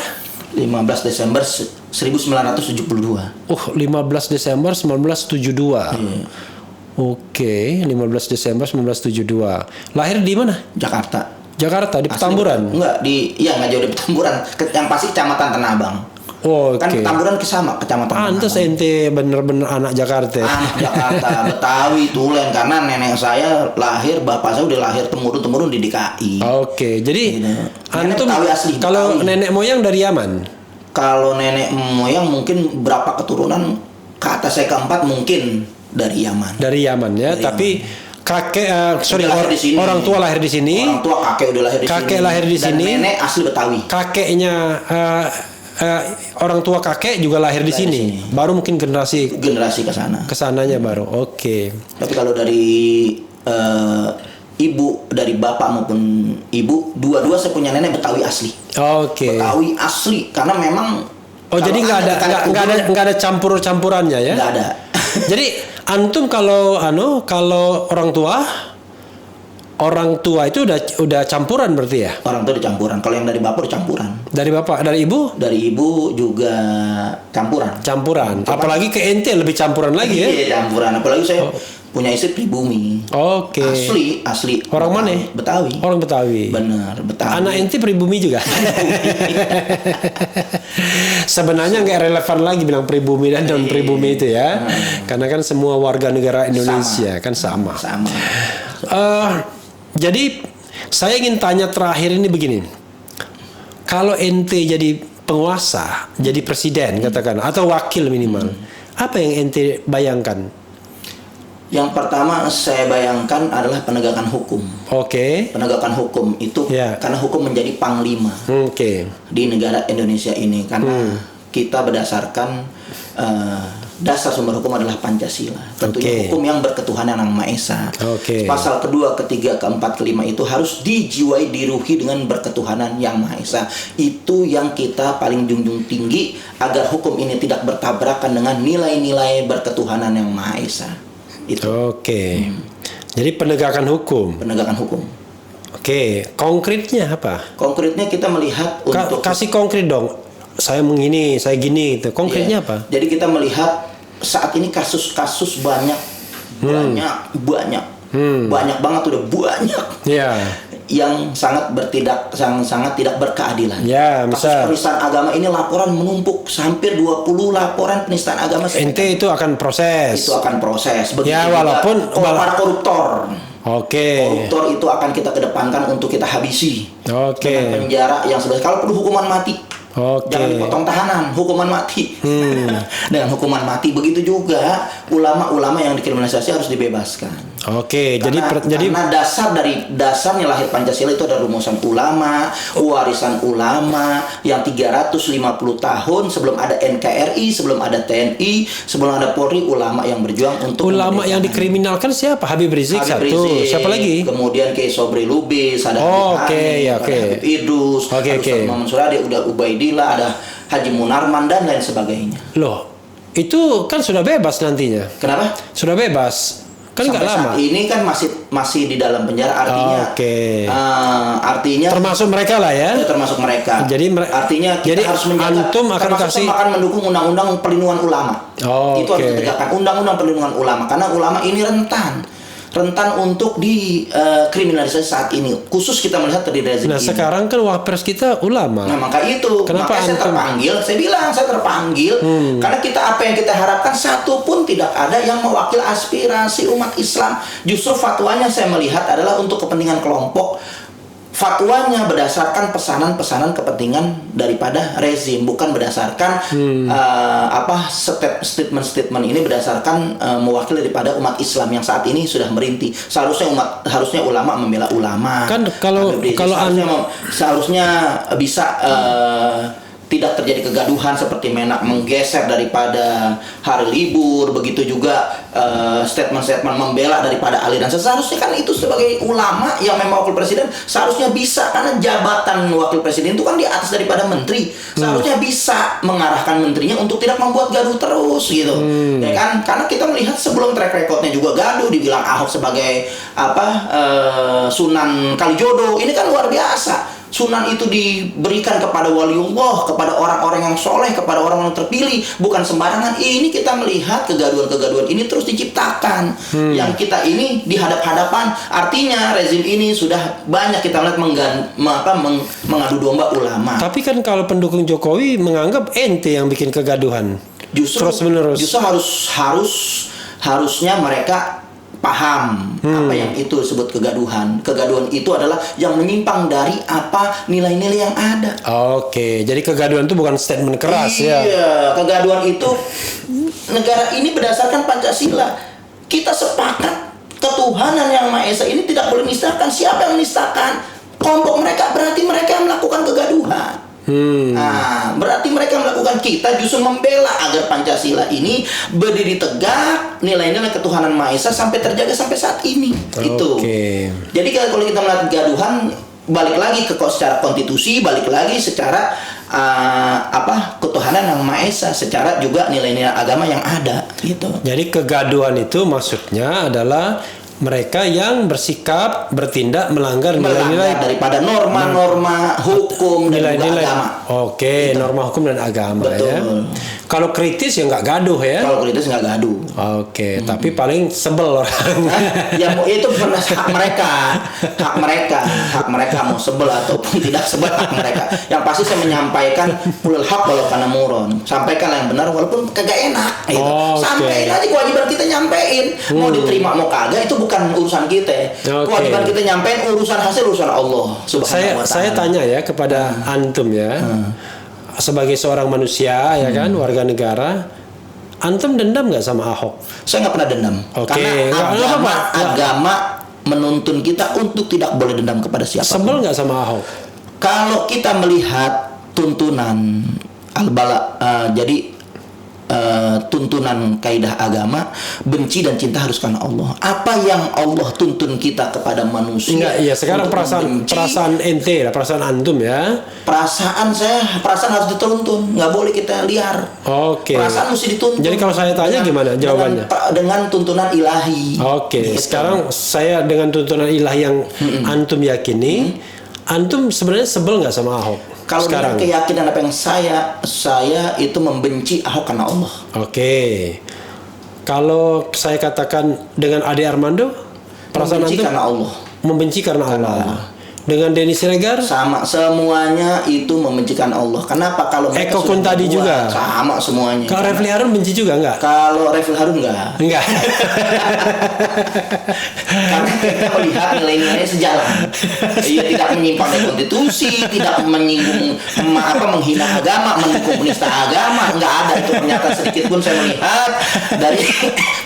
15 Desember 1972. 15 Desember 1972. Oke, 15 Desember 1972. Lahir di mana? Jakarta. Jakarta di Petamburan. Enggak, nggak jauh di Petamburan. Yang pasti Kecamatan Tanah Abang. Oh, kan Petamburan Kecamatan Tanah Abang. Antes ente bener-bener anak Jakarta. Anak Jakarta, Betawi, Tulen, karena nenek saya lahir, bapak saya udah lahir temurun-temurun di DKI. Oke, jadi antum asli, kalau nenek moyang dari Yaman. Kalau nenek moyang mungkin berapa keturunan ke atas saya keempat mungkin dari Yaman. Dari Yaman ya, tapi kakek orang tua lahir di sini. Orang tua kakek udah lahir di sini. Kakek lahir di sini. Dan nenek asli Betawi. Kakeknya orang tua kakek juga lahir di sini. Baru mungkin generasi ke sana. Kesananya baru. Oke. Tapi kalau dari ibu, dari bapak maupun ibu, dua-dua saya punya nenek Betawi asli. Oke. Betawi asli karena memang. Oh, jadi nggak ada campur-campurannya ya? Nggak ada. Jadi antum kalau orang tua itu udah campuran berarti ya? Orang tua campuran. Kalau yang dari bapak udah campuran. Dari bapak, dari ibu? Dari ibu juga campuran. Campuran. Apalagi ke ente lebih campuran lagi ya? Iya, campuran. Apalagi saya punya istri pribumi. Oke. Asli. Orang mana? Betawi. Orang Betawi. Benar, Betawi. Anak ente pribumi juga. Sebenarnya nggak relevan lagi bilang pribumi dan non pribumi itu ya. Karena kan semua warga negara Indonesia kan sama. Sama. Jadi saya ingin tanya terakhir ini begini. Kalau ente jadi penguasa, jadi presiden katakan atau wakil minimal, apa yang ente bayangkan? Yang pertama saya bayangkan adalah penegakan hukum. Oke. Penegakan hukum itu karena hukum menjadi panglima. Di negara Indonesia ini karena kita berdasarkan dasar sumber hukum adalah Pancasila. Tentunya hukum yang berketuhanan yang Maha Esa. Pasal kedua, ketiga, keempat, kelima itu harus dijiwai, diruhi dengan berketuhanan yang Maha Esa. Itu yang kita paling junjung tinggi agar hukum ini tidak bertabrakan dengan nilai-nilai berketuhanan yang Maha Esa. Itu. Jadi penegakan hukum. Penegakan hukum. Konkretnya apa? Konkretnya kita melihat untuk kasih konkret dong. Saya begini, saya gini gitu. Konkretnya apa? Jadi kita melihat saat ini kasus-kasus banyak banget, udah banyak. Yang sangat tidak berkeadilan. Kasus penistaan agama ini laporan menumpuk, hampir 20 laporan penistaan agama. Ente itu akan proses. Begitu walaupun para koruptor. Koruptor itu akan kita kedepankan untuk kita habisi. Dengan penjara yang sebesar, kalau perlu hukuman mati. Jangan dipotong tahanan, hukuman mati. Dengan hukuman mati. Begitu juga ulama-ulama yang dikriminalisasi harus dibebaskan. Karena dasarnya lahir Pancasila itu ada rumusan ulama, warisan ulama yang 350 tahun sebelum ada NKRI, sebelum ada TNI, sebelum ada Polri, ulama yang berjuang untuk ulama yang dikriminalkan siapa? Habib Rizik satu. Siapa lagi? Kemudian Kiai Sobri Lubis, ada Habib Idrus, ada Ustaz Muhammad Suradi, udah Ubaidillah, ada Haji Munarman dan lain sebagainya. Loh, itu kan sudah bebas nantinya. Kenapa? Sudah bebas. Kan nggak lama. Saat ini kan masih di dalam penjara, artinya termasuk mereka lah ya. Termasuk mereka. Artinya kita harus menjaga. Antum akan mendukung undang-undang perlindungan ulama. Itu harus ditegakkan, undang-undang perlindungan ulama, karena ulama ini rentan untuk dikriminalisasi saat ini. Khusus kita melihat dari rezim ini. Sekarang kan wapres kita ulama. Maka itu. Kenapa saya terpanggil karena apa yang kita harapkan, satu pun tidak ada yang mewakili aspirasi umat Islam. Justru fatwanya saya melihat adalah untuk kepentingan kelompok. Fatwanya berdasarkan pesanan-pesanan kepentingan daripada rezim, bukan berdasarkan statement-statement ini berdasarkan mewakili daripada umat Islam yang saat ini sudah merintih. Harusnya ulama membela ulama. Kan kalau seharusnya bisa tidak terjadi kegaduhan seperti Menak menggeser daripada hari libur, begitu juga statement-statement membela daripada aliran. Seharusnya kan itu sebagai ulama yang memang wakil presiden seharusnya bisa, karena jabatan wakil presiden itu kan di atas daripada menteri. Seharusnya bisa mengarahkan menterinya untuk tidak membuat gaduh terus gitu. Ya kan? Karena kita melihat sebelum track recordnya juga gaduh, dibilang Ahok sebagai Sunan Kalijodo. Ini kan luar biasa. Sunan itu diberikan kepada waliullah, kepada orang-orang yang soleh, kepada orang-orang terpilih, bukan sembarangan. Ini kita melihat kegaduhan-kegaduhan ini terus diciptakan. Yang kita ini dihadap-hadapan, artinya rezim ini sudah banyak kita lihat mengadu domba ulama. Tapi kan kalau pendukung Jokowi menganggap ente yang bikin kegaduhan. Justru harusnya mereka paham apa yang itu disebut kegaduhan. Kegaduhan itu adalah yang menyimpang dari nilai-nilai yang ada. Jadi kegaduhan itu bukan statement keras ya. Iya, kegaduhan itu negara ini berdasarkan Pancasila. Kita sepakat ketuhanan yang Maha Esa ini tidak boleh menistakan. Siapa yang menistakan? Kelompok mereka, berarti mereka yang melakukan kegaduhan. Berarti mereka melakukan, kita justru membela agar Pancasila ini berdiri tegak, nilai-nilai ketuhanan Maha Esa sampai terjaga sampai saat ini. Itu. Jadi kalau kita melihat kegaduhan, balik lagi secara konstitusi, balik lagi secara ketuhanan yang Maha Esa, secara juga nilai-nilai agama yang ada gitu. Jadi kegaduhan itu maksudnya adalah mereka yang bersikap bertindak melanggar nilai-nilai daripada norma-norma hukum dan agama. Norma hukum dan agama. Betul. Ya. Kalau kritis ya nggak gaduh ya. Kalau kritis nggak gaduh. Tapi paling sebel orang. Ya itu benar hak mereka mau sebel ataupun tidak sebel, hak mereka. Yang pasti saya menyampaikan ulul haq walau kana muron. Sampaikan yang benar walaupun kagak enak. Gitu. Sampaikan aja, kewajiban kita nyampein. Mau diterima mau kagak itu bukan urusan kita. Kewajiban kita nyampein, urusan hasil urusan Allah Subhanahu wa Ta'ala. Saya tanya ya kepada antum ya. Sebagai seorang manusia ya kan, warga negara, antum dendam nggak sama Ahok? Saya nggak pernah dendam. Karena agama menuntun kita untuk tidak boleh dendam kepada siapa. Sebel nggak sama Ahok? Kalau kita melihat tuntunan jadi tuntunan kaidah agama, benci dan cinta harus karena Allah. Apa yang Allah tuntun kita kepada manusia? Enggak, ya sekarang untuk membenci, perasaan ente lah, perasaan antum ya. perasaan harus dituntun, nggak boleh kita liar. Oke. Perasaan mesti dituntun. Jadi kalau saya tanya gimana jawabannya? Dengan tuntunan ilahi. Oke, Gitu. sekarang saya dengan tuntunan ilahi yang antum yakini, antum sebenarnya sebel nggak sama Ahok? Kalau dengan sekarang. keyakinan apa yang saya itu membenci Ahok karena Allah. Oke. Kalau saya katakan dengan Ade Armando, perasaan Membenci antum karena Allah. membenci karena Allah. Dengan Denny Siregar, Sama, semuanya itu membencikan Allah. Kenapa? Kalau mereka Eko sudah Kuntadi berbuat, juga. sama semuanya. kalau Refli Harun benci juga nggak? Kalau Refli Harun enggak. Enggak. Karena kita melihat nilai-nilainya sejalan. Ia tidak menyimpang dari konstitusi, tidak menyinggung menghina agama, mendukung penista agama, enggak ada itu pernyataan sedikit pun saya melihat dari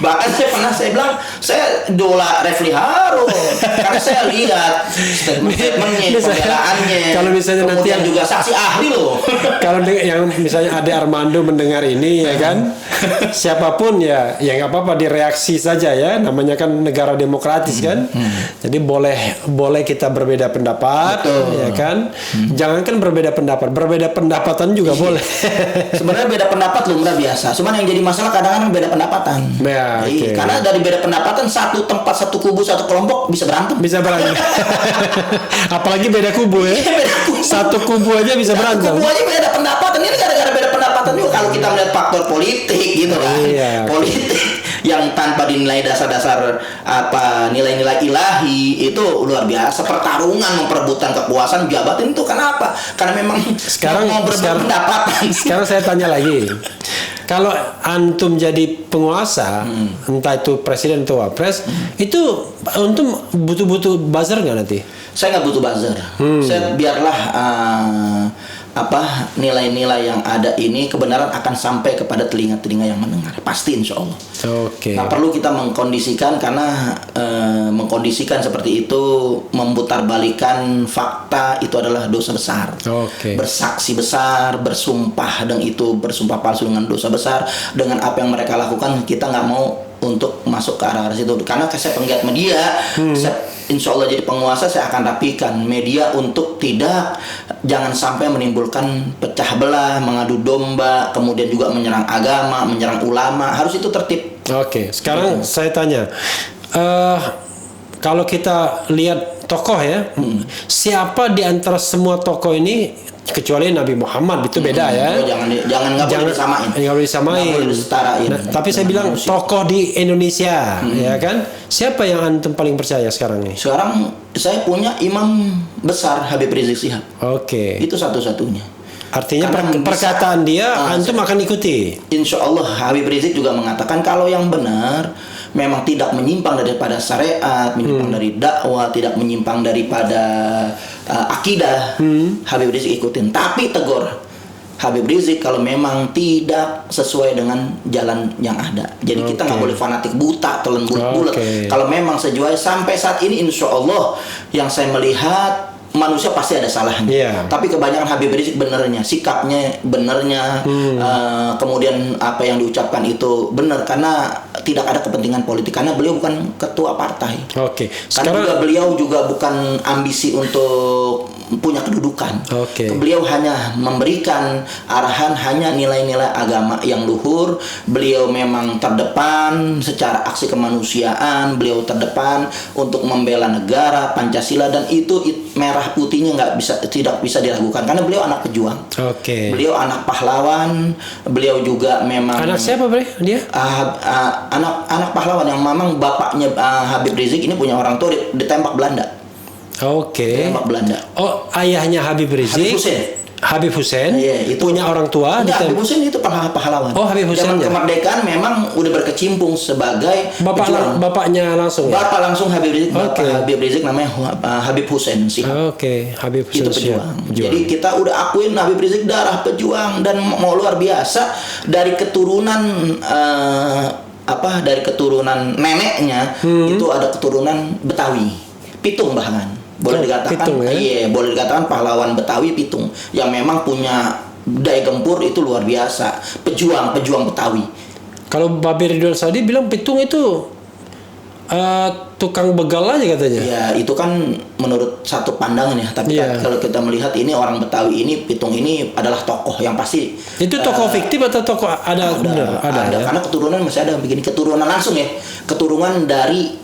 bahkan saya bilang saya idola Refli Harun karena saya lihat statementnya, pembelaannya. Kalau misalnya nanti kemudian juga saksi ahli loh. Kalau yang misalnya Ade Armando mendengar ini ya kan, siapapun ya nggak apa-apa direaksi saja ya, namanya kan negara demokratis kan. Jadi boleh kita berbeda pendapat. Betul. Ya kan. Jangankan berbeda pendapatan juga boleh. Sebenarnya beda pendapat lumrah biasa. Cuman yang jadi masalah kadang-kadang beda pendapatan. Ya, oke. Karena dari beda pendapatan satu tempat, satu kubu, satu kelompok bisa berantem. Bisa berantem. Apalagi beda kubu ya. Beda kubu. Satu kubu aja bisa Satu berantem. kubu aja beda pendapatan. Ini gara-gara beda pendapatan juga kalau kita melihat faktor politik gitu kan. Iya. Politik yang tanpa dinilai dasar-dasar nilai-nilai ilahi itu luar biasa. Pertarungan memperebutkan kekuasaan jabatan itu kenapa? Karena memang mau berbeda pendapatan. Sekarang saya tanya lagi. Kalau antum jadi penguasa, entah itu presiden atau wapres, itu antum butuh buzzer nggak nanti? Saya nggak butuh buzzer. Saya biarlah nilai-nilai yang ada ini kebenaran akan sampai kepada telinga-telinga yang mendengar. Pasti insya Allah. Oke. Nggak perlu kita mengkondisikan karena mengkondisikan seperti itu membutarbalikan fakta itu adalah dosa besar. Oke. Bersaksi besar, bersumpah dan itu bersumpah palsu dengan dosa besar dengan apa yang mereka lakukan kita nggak mau untuk masuk ke arah situ karena saya penggiat media. Insya Allah jadi penguasa saya akan rapikan media untuk jangan sampai menimbulkan pecah belah, mengadu domba, kemudian juga menyerang agama, menyerang ulama, harus itu tertib. Oke, sekarang saya tanya, kalau kita lihat tokoh ya, siapa di antara semua tokoh ini kecuali Nabi Muhammad itu beda ya? Jangan nggak boleh disamain. Nggak boleh disamain. Nggak boleh disetarain. Nah, tapi saya bilang tokoh di Indonesia, ya kan? Siapa yang antum paling percaya sekarang nih? Sekarang saya punya imam besar Habib Rizik Syihab. Oke. Itu satu-satunya. Artinya Karena perkataan dia antum akan ikuti. Insya Allah Habib Rizik juga mengatakan kalau yang benar memang tidak menyimpang daripada syariat, menyimpang dari dakwah, tidak menyimpang daripada akidah, Habib Rizik ikutin. Tapi tegur Habib Rizik kalau memang tidak sesuai dengan jalan yang ada. Jadi kita nggak boleh fanatik buta, telan bulat-bulat. Kalau memang sesuai sampai saat ini insya Allah yang saya melihat manusia pasti ada salahnya. Tapi kebanyakan Habib Rizik benernya, sikapnya benernya, kemudian apa yang diucapkan itu benar karena tidak ada kepentingan politik karena beliau bukan ketua partai. Karena juga beliau juga bukan ambisi untuk punya kedudukan. Beliau hanya memberikan arahan hanya nilai-nilai agama yang luhur. Beliau memang terdepan secara aksi kemanusiaan. Beliau terdepan untuk membela negara Pancasila dan itu merah putihnya tidak bisa diragukan karena beliau anak pejuang. Beliau anak pahlawan. Beliau juga memang anak siapa dia? Anak pahlawan yang memang bapaknya Habib Rizik ini punya orang tua ditembak Belanda. Tembak Belanda. Oh, ayahnya Habib Rizik. Habib Hussein. Itu punya orang tua. Habib Hussein itu pahlawan. Oh, Habib Hussein. Zaman kemerdekaan memang udah berkecimpung sebagai bapaknya langsung. Bapak langsung Habib Rizik. Bapak Habib Rizik namanya Habib Hussein sih. Habib Hussein. Itu pejuang. Jadi kita udah akuin Habib Rizik darah pejuang dan mau luar biasa dari keturunan dari keturunan neneknya itu ada keturunan Betawi, Pitung bahkan. Boleh dikatakan, Pitung, ya? boleh dikatakan pahlawan Betawi Pitung yang memang punya daya gempur itu luar biasa. Pejuang Betawi. Kalau Babe Ridwan Sadi bilang pitung itu tukang begal aja katanya. Ya itu kan menurut satu pandangan ya. Tapi Iya. kalau kita melihat ini orang Betawi ini, Pitung ini adalah tokoh yang pasti. Itu tokoh fiktif atau tokoh ada benar? Ada ya? Karena keturunan masih ada begini, keturunan langsung ya, keturunan dari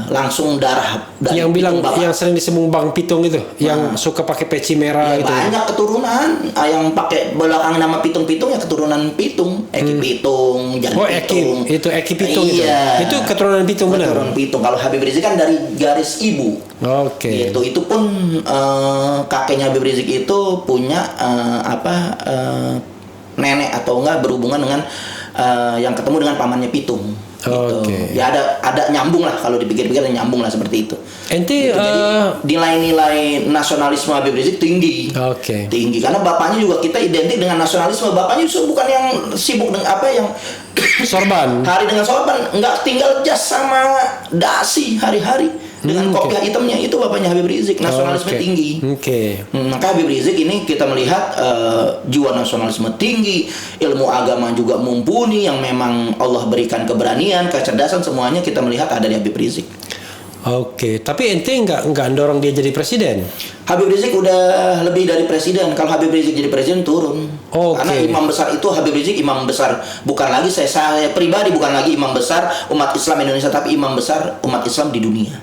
langsung darah dari Yang bilang Pitung Bapak. yang sering disebut Bang Pitung itu, yang suka pakai peci merah Ya, itu. banyak keturunan yang pakai belakang nama Pitung-Pitung ya keturunan Pitung, Eki Pitung, Jan Oh, Pitung. Eki Pitung itu. Iya. Itu keturunan Pitung benar. Keturunan Pitung. Kalau Habib Rizik kan dari garis ibu. Oke. Itu pun kakeknya Habib Rizik itu punya nenek atau enggak berhubungan dengan yang ketemu dengan pamannya Pitung. Gitu. Oke. Ya ada nyambung lah, kalau dipikir-pikir ada nyambung lah seperti itu. Ente Gitu. Jadi nilai-nilai nasionalisme Habib Rizik tinggi. Oke. Tinggi karena bapaknya juga kita identik dengan nasionalisme. Bapaknya justru bukan yang sibuk dengan yang sorban. hari dengan sorban, nggak tinggal jas sama dasi hari-hari dengan kopiah hitamnya. Itu bapaknya Habib Rizik, nasionalisme tinggi. Oke. Maka Habib Rizik ini kita melihat jiwa nasionalisme tinggi, ilmu agama juga mumpuni, yang memang Allah berikan keberanian, kecerdasan, semuanya kita melihat ada di Habib Rizik. Oke, tapi ente nggak dorong dia jadi presiden? Habib Rizik udah lebih dari presiden. Kalau Habib Rizik jadi presiden turun. Oke. Karena imam besar itu, Habib Rizik imam besar. Bukan lagi saya pribadi bukan lagi imam besar umat Islam Indonesia, tapi imam besar umat Islam di dunia.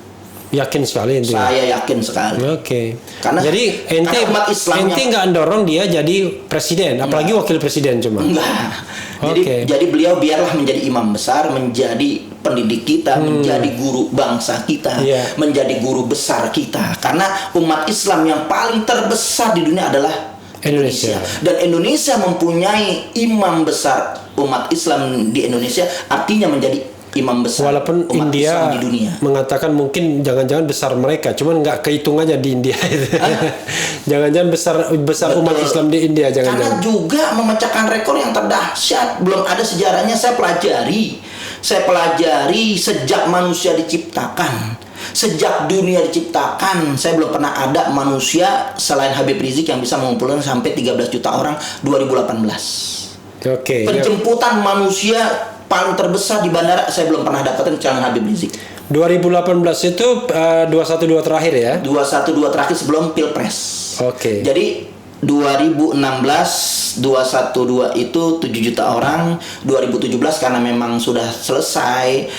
Yakin sekali ente? Saya yakin sekali. Oke. Karena jadi ente karena umat Islam nggak dorong dia jadi presiden, apalagi wakil presiden cuma. Enggak. Oke. Jadi beliau biarlah menjadi imam besar, menjadi pendidik kita, menjadi guru bangsa kita, menjadi guru besar kita. Karena umat Islam yang paling terbesar di dunia adalah Indonesia. Dan Indonesia mempunyai imam besar umat Islam di Indonesia, artinya menjadi imam besar walaupun umat India Islam di dunia. mengatakan mungkin jangan-jangan besar mereka, cuman nggak kehitung aja di India itu. Jangan-jangan besar umat Islam di India, Karena jangan-jangan. juga memecahkan rekor yang terdahsyat, belum ada sejarahnya. Saya pelajari sejak manusia diciptakan, sejak dunia diciptakan, saya belum pernah ada manusia selain Habib Rizik yang bisa mengumpulkan sampai 13 juta orang 2018. Oke. Penjemputan manusia paling terbesar di bandara saya belum pernah dapatkan channel Habib Rizik. 2018 itu 212 terakhir ya? 212 terakhir sebelum Pilpres. Oke. Jadi 2016 212 itu 7 juta orang. 2017 karena memang sudah selesai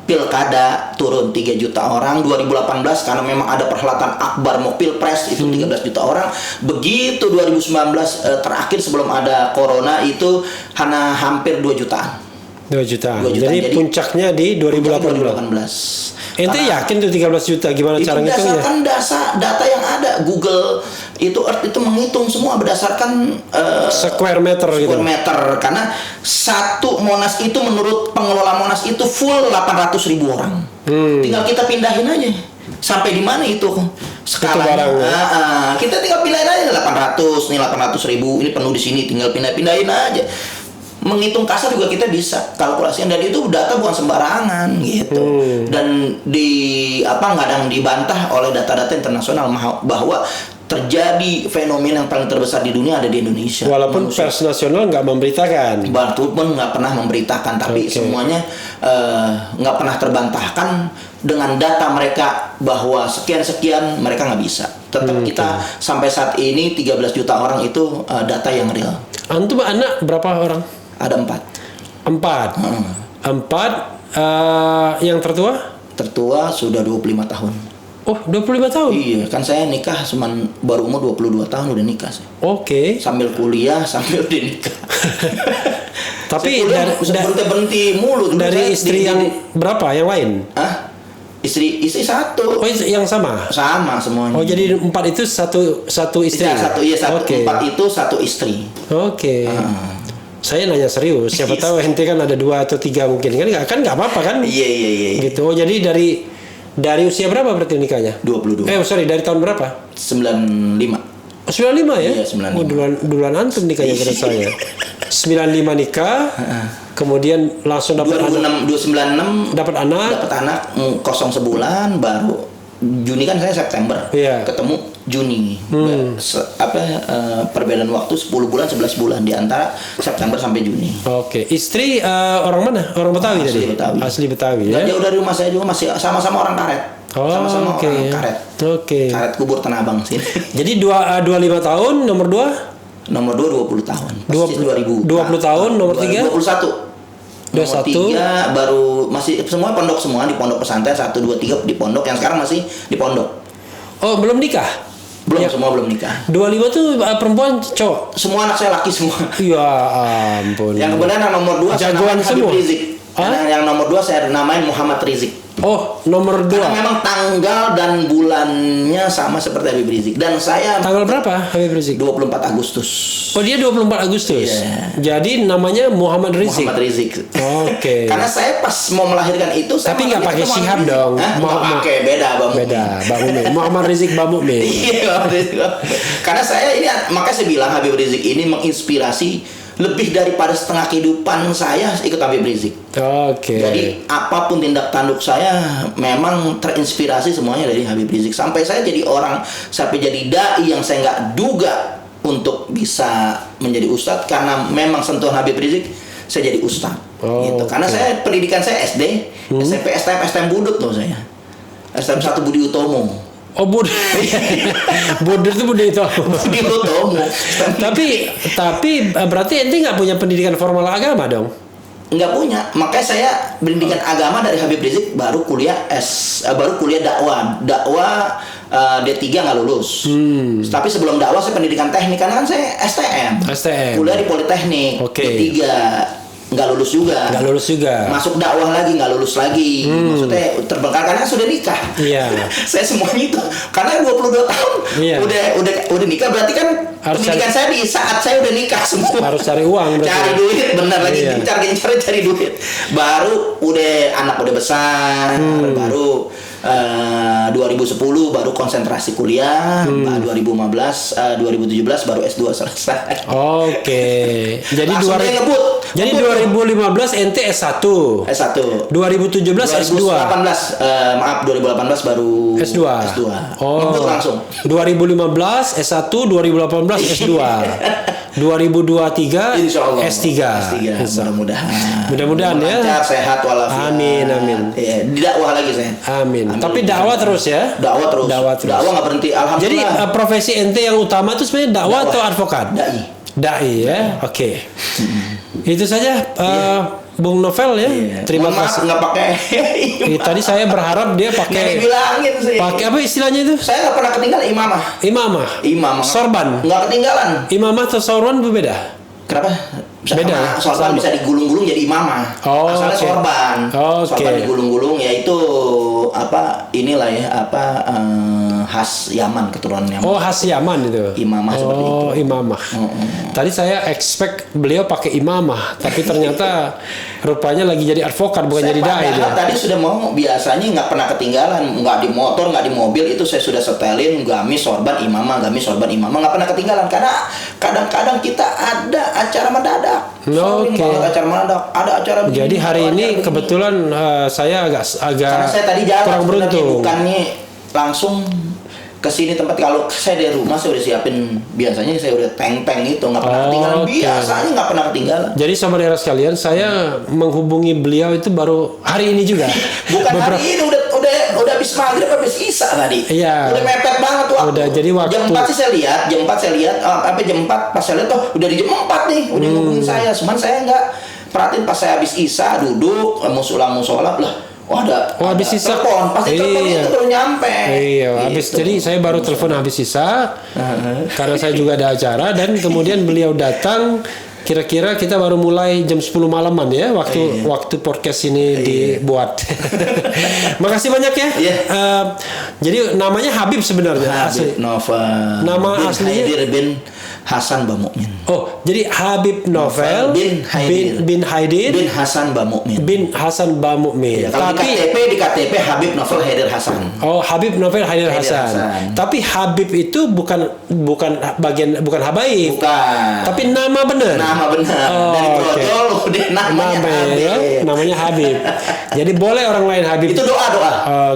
pilkada turun 3 juta orang. 2018 karena memang ada perhelatan akbar mau Pilpres itu 13 juta orang. Begitu 2019 terakhir sebelum ada corona itu hanya hampir 2 jutaan. 2 juta. 2 juta. Jadi puncaknya di 2018. Ente yakin tuh 13 juta gimana itu cara ngitungnya? berdasarkan data yang ada. Google itu Earth itu menghitung semua berdasarkan Square meter gitu. square meter. Karena satu Monas itu menurut pengelola Monas itu full 800.000 orang. Tinggal kita pindahin aja. Sampai di mana itu skalanya? Kita tinggal pindahin aja 800, nih 800.000, ini penuh di sini, tinggal pindahin aja. Menghitung kasar juga kita bisa kalkulasinya, dan itu data bukan sembarangan gitu. Dan kadang dibantah oleh data-data internasional bahwa terjadi fenomena yang paling terbesar di dunia ada di Indonesia. Walaupun pers nasional nggak memberitakan. Bantu pun nggak pernah memberitakan, tapi semuanya nggak pernah terbantahkan dengan data mereka bahwa sekian mereka nggak bisa. Tetap kita sampai saat ini 13 juta orang itu data yang real. Antum anak berapa orang? Ada 4. 4. Yang tertua? Tertua sudah 25 tahun. Oh, 25 tahun? Iya, kan saya nikah baru umur 22 tahun udah nikah saya. Oke. Sambil kuliah, sambil nikah. Tapi berhenti mulu. Dari istri yang berapa? Yang lain? Istri satu. Oh, yang sama? Sama semuanya. Oh, jadi 4 itu satu istri? Oke. 4 itu satu istri. Oke. Saya nanya serius, siapa tahu ente kan ada 2 atau 3 mungkin kan nggak apa-apa kan? Iya. Gitu. Oh, jadi dari usia berapa berarti nikahnya? 22. Dari tahun berapa? 95. Oh, 95 ya? Iya, 95. Oh, duluan antum nikahnya dari saya. 95 nikah, kemudian langsung dapat anak. 296 Dapat anak. Dapat anak kosong sebulan baru Juni kan saya September, Iya. ketemu Juni. Perbedaan waktu 10 bulan 11 bulan di antara September sampai Juni. Oke. Istri orang mana? Orang Betawi Asli tadi? Betawi. Asli Betawi Nggak ya? jauh dari rumah saya juga, masih sama-sama orang Karet. Oh, Sama-sama oke. orang Karet. Oke. Karet Kubur Tanah Abang sini. Jadi 25 tahun, nomor 2? Nomor 2 20 tahun. Persis 20 tahun, nomor 3? 21. Nomor 21. 3 baru masih semua pondok, semua di pondok pesantren 1 2 3 di pondok, yang sekarang masih di pondok. Oh, belum nikah? Belum, Ya. semua belum nikah. 25 tuh perempuan cowok? Semua anak saya laki semua. Ya ampun. Yang kebenaran nomor 2 saya Jagoan namain Habib semua? Rizik. Hah? Yang nomor 2 saya namain Muhammad Rizik. Oh, nomor 2. Karena memang tanggal dan bulannya sama seperti Habib Rizik, dan saya Tanggal berapa Habib Rizik? 24 Agustus. Oh, dia 24 Agustus. Iya. Jadi namanya Muhammad Rizik. Muhammad Rizik. Oke. Karena saya pas mau melahirkan itu saya Tapi nggak malah pakai ketemu Syihab Habib Rizik. dong. Hah? Nggak pakai, beda Bang Mumin. Beda, Bang Mumin. Muhammad Rizik Bang Mumin. Iya, Muhammad Rizik. Karena saya ini, makanya saya bilang Habib Rizik ini menginspirasi. Lebih daripada setengah kehidupan saya ikut Habib Rizik. Oke. Jadi apapun tindak tanduk saya memang terinspirasi semuanya dari Habib Rizik. Sampai saya jadi sampai jadi dai yang saya nggak duga untuk bisa menjadi ustadz, karena memang sentuhan Habib Rizik saya jadi ustadz. Oh, Gitu. Karena oke. saya pendidikan saya SD, SMP, STM Budut loh saya. STM 1 Budi Utomo. Oh, Budi. Budi itu Budi itu. Budi Utomo. Tapi berarti ente nggak punya pendidikan formal agama dong? Nggak punya, makanya saya pendidikan agama dari Habib Rizik, baru kuliah dakwah D3 nggak lulus. Tapi sebelum dakwah saya pendidikan teknik, karena kan saya STM. Kuliah di Politeknik. Oke. D3 nggak lulus juga. Nggak lulus juga. Masuk dakwah lagi nggak lulus lagi. Maksudnya terbengkalai karena sudah nikah. Iya. Saya semuanya itu karena 22 tahun Iya. udah nikah, berarti kan Harus pendidikan saya di saat saya udah nikah semua. Harus cari uang berarti. Cari duit, benar lagi, Iya. gencar cari duit. Baru anak udah besar, baru 2010 baru konsentrasi kuliah, 2017 baru S2 selesai. Oke. Jadi Langsung dia ngebut. Jadi 2015 ente S1. S1. 2017 S2. 2018 baru S2. Oh. Ngebut langsung. 2015 S1, 2018 S2. 2023 Insya Allah. S3. Insya Allah. Mudah-mudahan ya. lancar, sehat walafiat. Amin. Iya, di dakwah lagi saya. Amin. Tapi dakwah terus ya. Dakwah terus. Dakwah terus. Dakwah nggak berhenti. Jadi Alhamdulillah. profesi ente yang utama itu sebenarnya dakwah atau advokat? Dai. Dai ya. Oke. Itu saja Bung Novel ya. Iya. Terima Mohon maaf, kasih. nggak pakai. Tadi saya berharap dia Nggak pakai dibilangin sih. apa istilahnya itu? Saya nggak pernah ketinggalan imamah. Imamah. Sorban. Nggak ketinggalan. Imamah atau sorban berbeda? Kenapa? Beda. Sorban Sama. bisa digulung-gulung jadi imamah. Oh, Asalnya oke. sorban. Oke. Sorban digulung-gulung, yaitu inilah ya khas Yaman, keturunan Yaman. Oh, khas Yaman itu. Imamah seperti itu. Oh, imamah. Tadi saya expect beliau pakai imamah, tapi ternyata rupanya lagi jadi advokat bukan jadi dai dia. Padahal tadi sudah mau, biasanya nggak pernah ketinggalan, nggak di motor, nggak di mobil, itu saya sudah setelin gamis sorban imamah, nggak pernah ketinggalan, karena kadang-kadang kita ada acara mendadak. Oke. Acara mendadak, ada acara begini. Jadi hari ada ini acara begini. kebetulan saya agak Karena saya tadi jalan kurang sebenarnya, beruntung. bukannya langsung ke sini tempat. Kalau saya dari rumah saya udah siapin, biasanya saya udah teng-teng itu, nggak pernah ketinggalan. Oke. Biasanya nggak pernah ketinggalan. Jadi saudara sekalian, saya menghubungi beliau itu baru hari ini juga. Bukan hari ini, udah habis maghrib, habis isya tadi. Iya. Udah mepet banget waktu. Udah, jadi waktu- jam 4 sih saya lihat, jam 4 pas saya lihat udah di jam 4 nih, udah ngomongin saya. Cuman saya nggak perhatiin pas saya habis isya duduk musola lah. Habis isya. Telepon, pasti telepon Iya. itu baru nyampe. Iya, habis Gitu. jadi saya baru telepon habis sisa karena saya juga ada acara, dan kemudian beliau datang. Kira-kira kita baru mulai jam 10 malaman ya, waktu podcast ini dibuat. Makasih banyak ya. Iya. Jadi namanya Habib sebenarnya. Habib Novel. Nama bin aslinya? Haidir bin Hasan Bamukmin. Oh, jadi Habib Novel bin Haidir. bin Haidir Bin Hasan Bamukmin. bin Hasan Bamukmin. Ya, kalau di KTP Habib Novel Haidir Hasan. Oh, Habib Novel Haidir Haidir Hasan. Hasan. Tapi Habib itu bukan habaib. Bukan. Tapi nama benar. Nama benar. Oh, Dari oke. Grogol udah namanya Habib. Ya, namanya Habib. Jadi boleh orang lain Habib. Itu doa.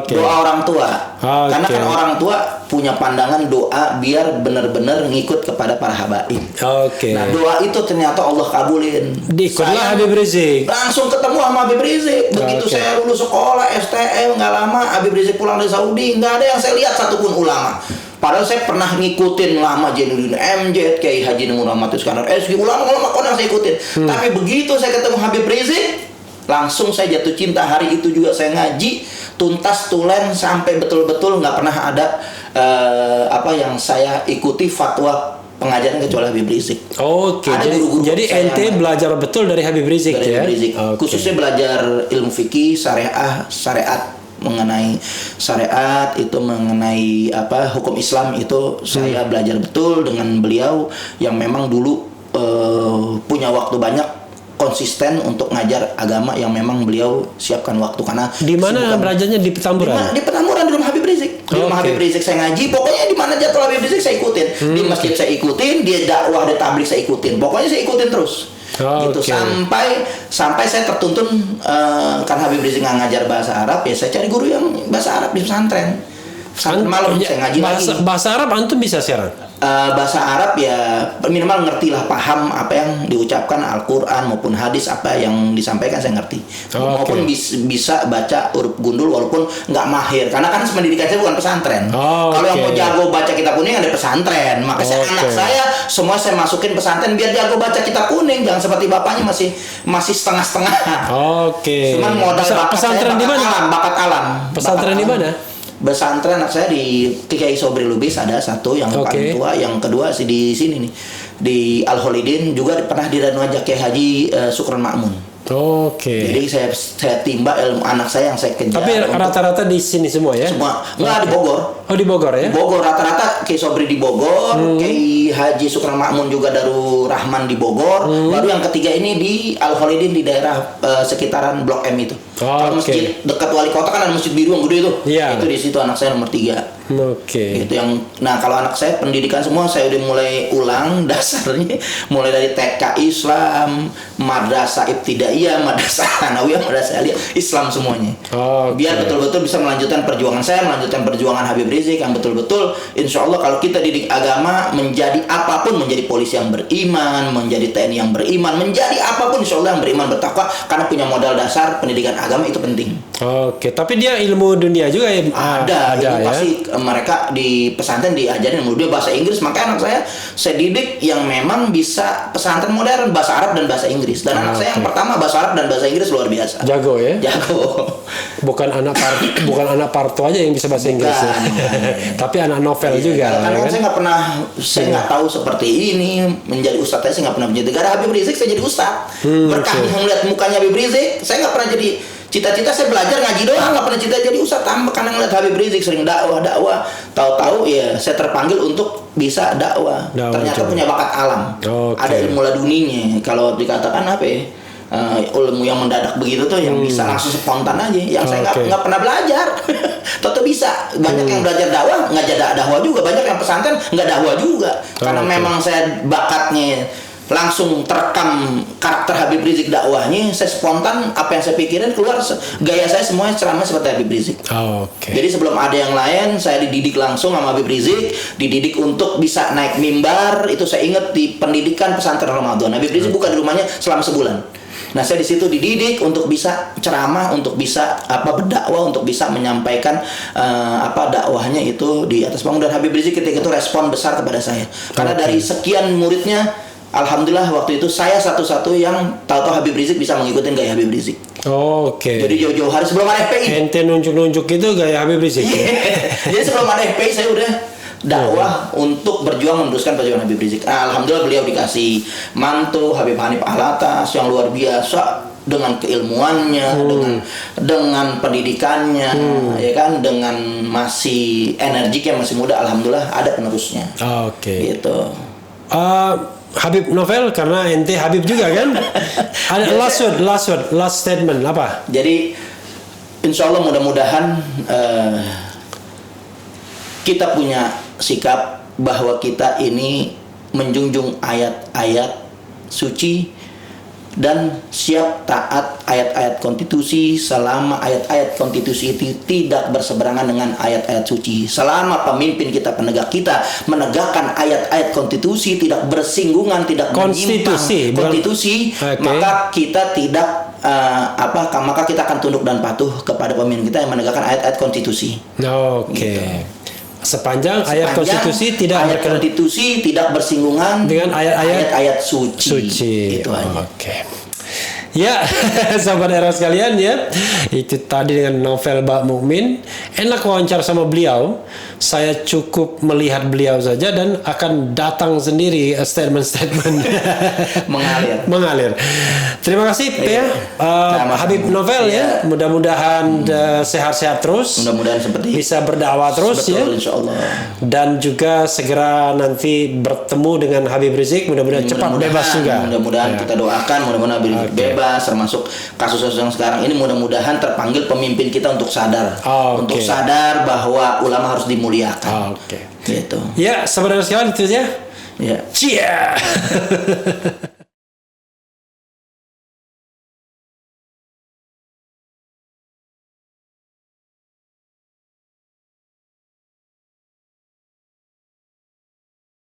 Oke. Doa orang tua. Oke. Karena kan orang tua punya pandangan doa biar benar-benar ngikut kepada para habaib. Oke. Nah, doa itu ternyata Allah kabulin. Diikutlah Habib Rizik. Langsung ketemu sama Habib Rizik. Begitu Oke. saya lulus sekolah STM, nggak lama Habib Rizik pulang dari Saudi, nggak ada yang saya lihat satupun ulama. Padahal saya pernah ngikutin lama Jainuddin MZ, Kiai Haji Nur Muhammad Iskandar SG, ulama-ulama kondang saya ikutin. Tapi begitu saya ketemu Habib Rizik, langsung saya jatuh cinta. Hari itu juga saya ngaji tuntas tulen sampai betul-betul nggak pernah ada apa yang saya ikuti fatwa pengajaran kecuali Habib Rizik. Oke. Ada guru-guru Jadi saya ente belajar betul dari Habib Rizik dari ya. Habib Rizik. Oke. Khususnya belajar ilmu fikih, syariat mengenai syariat itu, mengenai apa hukum Islam itu saya belajar betul dengan beliau yang memang dulu punya waktu banyak konsisten untuk ngajar agama yang memang beliau siapkan waktu karena Di mana belajarnya di Petamburan? di Petamburan di rumah Habib Rizik. Di rumah Oke. Habib Rizik saya ngaji, pokoknya di mana jadwal Habib Rizik saya ikutin. Di masjid saya ikutin, dia dakwah di tabligh saya ikutin. Pokoknya saya ikutin terus. Gitu Oke. sampai saya tertuntun kan Habib Rizik nggak ngajar bahasa Arab, ya saya cari guru yang bahasa Arab di pesantren. Pesantren malam saya ngaji lagi. Bahasa Arab antum bisa sekarang? Bahasa Arab ya minimal ngerti lah, paham apa yang diucapkan Al-Quran maupun hadis, apa yang disampaikan saya ngerti. Maupun bisa baca huruf gundul walaupun nggak mahir, karena kan pendidikan saya bukan pesantren. Kalau yang mau jago baca kitab kuning ada pesantren, makanya anak saya semua saya masukin pesantren biar jago baca kitab kuning, jangan seperti bapaknya masih setengah-setengah. Oke. Cuman modal bakat pesantren saya, di mana? bakat alam. Pesantren di mana? Pesantren anak saya di Kiai Sobri Lubis ada satu yang paling tua, yang kedua sih di sini nih di Al Holidin, juga pernah didanwajak Kiai Haji Sukron Makmun. Oke. Jadi saya timba ilmu anak saya yang saya kejar. Tapi rata-rata di sini semua ya? Semua nggak di Bogor. Oh di Bogor ya? Di Bogor rata-rata Kiai Sobri di Bogor, Kiai Haji Sukron Makmun juga Darul Rahman di Bogor. Baru yang ketiga ini di Al Holidin di daerah sekitaran Blok M itu. Kalau masjid dekat wali kota kan ada masjid biru yang gede itu. Iya. Itu di situ anak saya nomor 3. Oke. Itu yang, nah kalau anak saya pendidikan semua saya udah mulai ulang dasarnya, mulai dari TK Islam, madrasah ibtidaiyah, madrasah tsanawiyah, madrasah aliyah, Islam semuanya. Biar betul-betul bisa melanjutkan perjuangan saya, melanjutkan perjuangan Habib Rizik yang betul-betul insya Allah kalau kita didik agama menjadi apapun, menjadi polisi yang beriman, menjadi TNI yang beriman, menjadi apapun insya Allah yang beriman bertakwa, karena punya modal dasar pendidikan agama itu penting. Oke, tapi dia ilmu dunia juga ya? Ada ya? pasti mereka di pesantren diajarin ilmu dunia, bahasa Inggris. Makanya anak saya didik yang memang bisa pesantren modern, bahasa Arab dan bahasa Inggris. Dan anak saya yang pertama bahasa Arab dan bahasa Inggris luar biasa. Jago ya? Jago. Bukan anak Parto aja yang bisa bahasa Inggris ya. Tapi anak novel juga. Karena kan? saya nggak tahu seperti ini menjadi ustadz, saya nggak pernah menjadi. Gara Habib Rizik saya jadi ustadz. Berkah melihat mukanya Habib Rizik, saya nggak pernah jadi. Cita-cita saya belajar ngaji doang, nggak pernah cita jadi ustadz. Tambah karena ngeliat Habib Rizik sering dakwah, tahu-tahu ya saya terpanggil untuk bisa dakwah. Ternyata punya bakat alam, ada ilmu laduninya. Kalau dikatakan apa ya, ilmu yang mendadak begitu tuh, yang bisa langsung spontan aja. Yang saya nggak pernah belajar, tentu bisa. Banyak yang belajar dakwah nggak jadi dakwah juga, banyak yang pesantren nggak dakwah juga. Karena memang saya bakatnya langsung terekam karakter Habib Rizik dakwahnya, saya spontan apa yang saya pikirin keluar, gaya saya semuanya ceramah seperti Habib Rizik. Jadi sebelum ada yang lain, saya dididik langsung sama Habib Rizik, dididik untuk bisa naik mimbar. Itu saya ingat di pendidikan pesantren Ramadan, Habib Rizik buka di rumahnya selama sebulan. Nah saya di situ dididik untuk bisa ceramah, untuk bisa berdakwah, untuk bisa menyampaikan dakwahnya itu di atas panggung. Dan Habib Rizik ketika itu respon besar kepada saya, karena dari sekian muridnya, alhamdulillah waktu itu saya satu-satu yang tahu Habib Rizik bisa mengikuti gaya Habib Rizik. Jadi jauh-jauh hari sebelum ada FPI. Ente nunjuk-nunjuk itu gaya Habib Rizik. Jadi sebelum ada FPI saya udah dakwah untuk berjuang meneruskan perjuangan Habib Rizik. Alhamdulillah beliau dikasih mantu Habib Hanif Alatas yang luar biasa dengan keilmuannya, dengan pendidikannya, ya kan, dengan masih energiknya, masih muda. Alhamdulillah ada penerusnya. Gitu. Habib Novel, karena ente Habib juga kan? Ada last statement apa? Jadi insya Allah mudah-mudahan kita punya sikap bahwa kita ini menjunjung ayat-ayat suci dan siap taat ayat-ayat konstitusi selama ayat-ayat konstitusi itu tidak berseberangan dengan ayat-ayat suci. Selama pemimpin kita, penegak kita menegakkan ayat-ayat konstitusi, tidak bersinggungan, tidak menyimpang konstitusi, maka kita tidak maka kita akan tunduk dan patuh kepada pemimpin kita yang menegakkan ayat-ayat konstitusi. Gitu. Sepanjang ayat konstitusi tidak bersinggungan dengan ayat-ayat suci. Itu aja. Ya, sahabat era sekalian ya, itu tadi dengan novel Bak Mukmin. Enak wawancara sama beliau. Saya cukup melihat beliau saja dan akan datang sendiri statement-statement mengalir. Terima kasih Habib Novel ya. Mudah-mudahan sehat-sehat terus. Mudah-mudahan seperti bisa berdakwah terus. Betul, ya. Insyaallah. Dan juga segera nanti bertemu dengan Habib Rizik. Mudah-mudahan cepat bebas juga. Mudah-mudahan kita doakan. Mudah-mudahan Habib Rizik bebas. Termasuk kasus-kasus yang sekarang ini. Mudah-mudahan terpanggil pemimpin kita untuk sadar, untuk sadar bahwa ulama harus dimuliakan. Gitu. Ya, saudara sekalian itu ya. Ya. Cia.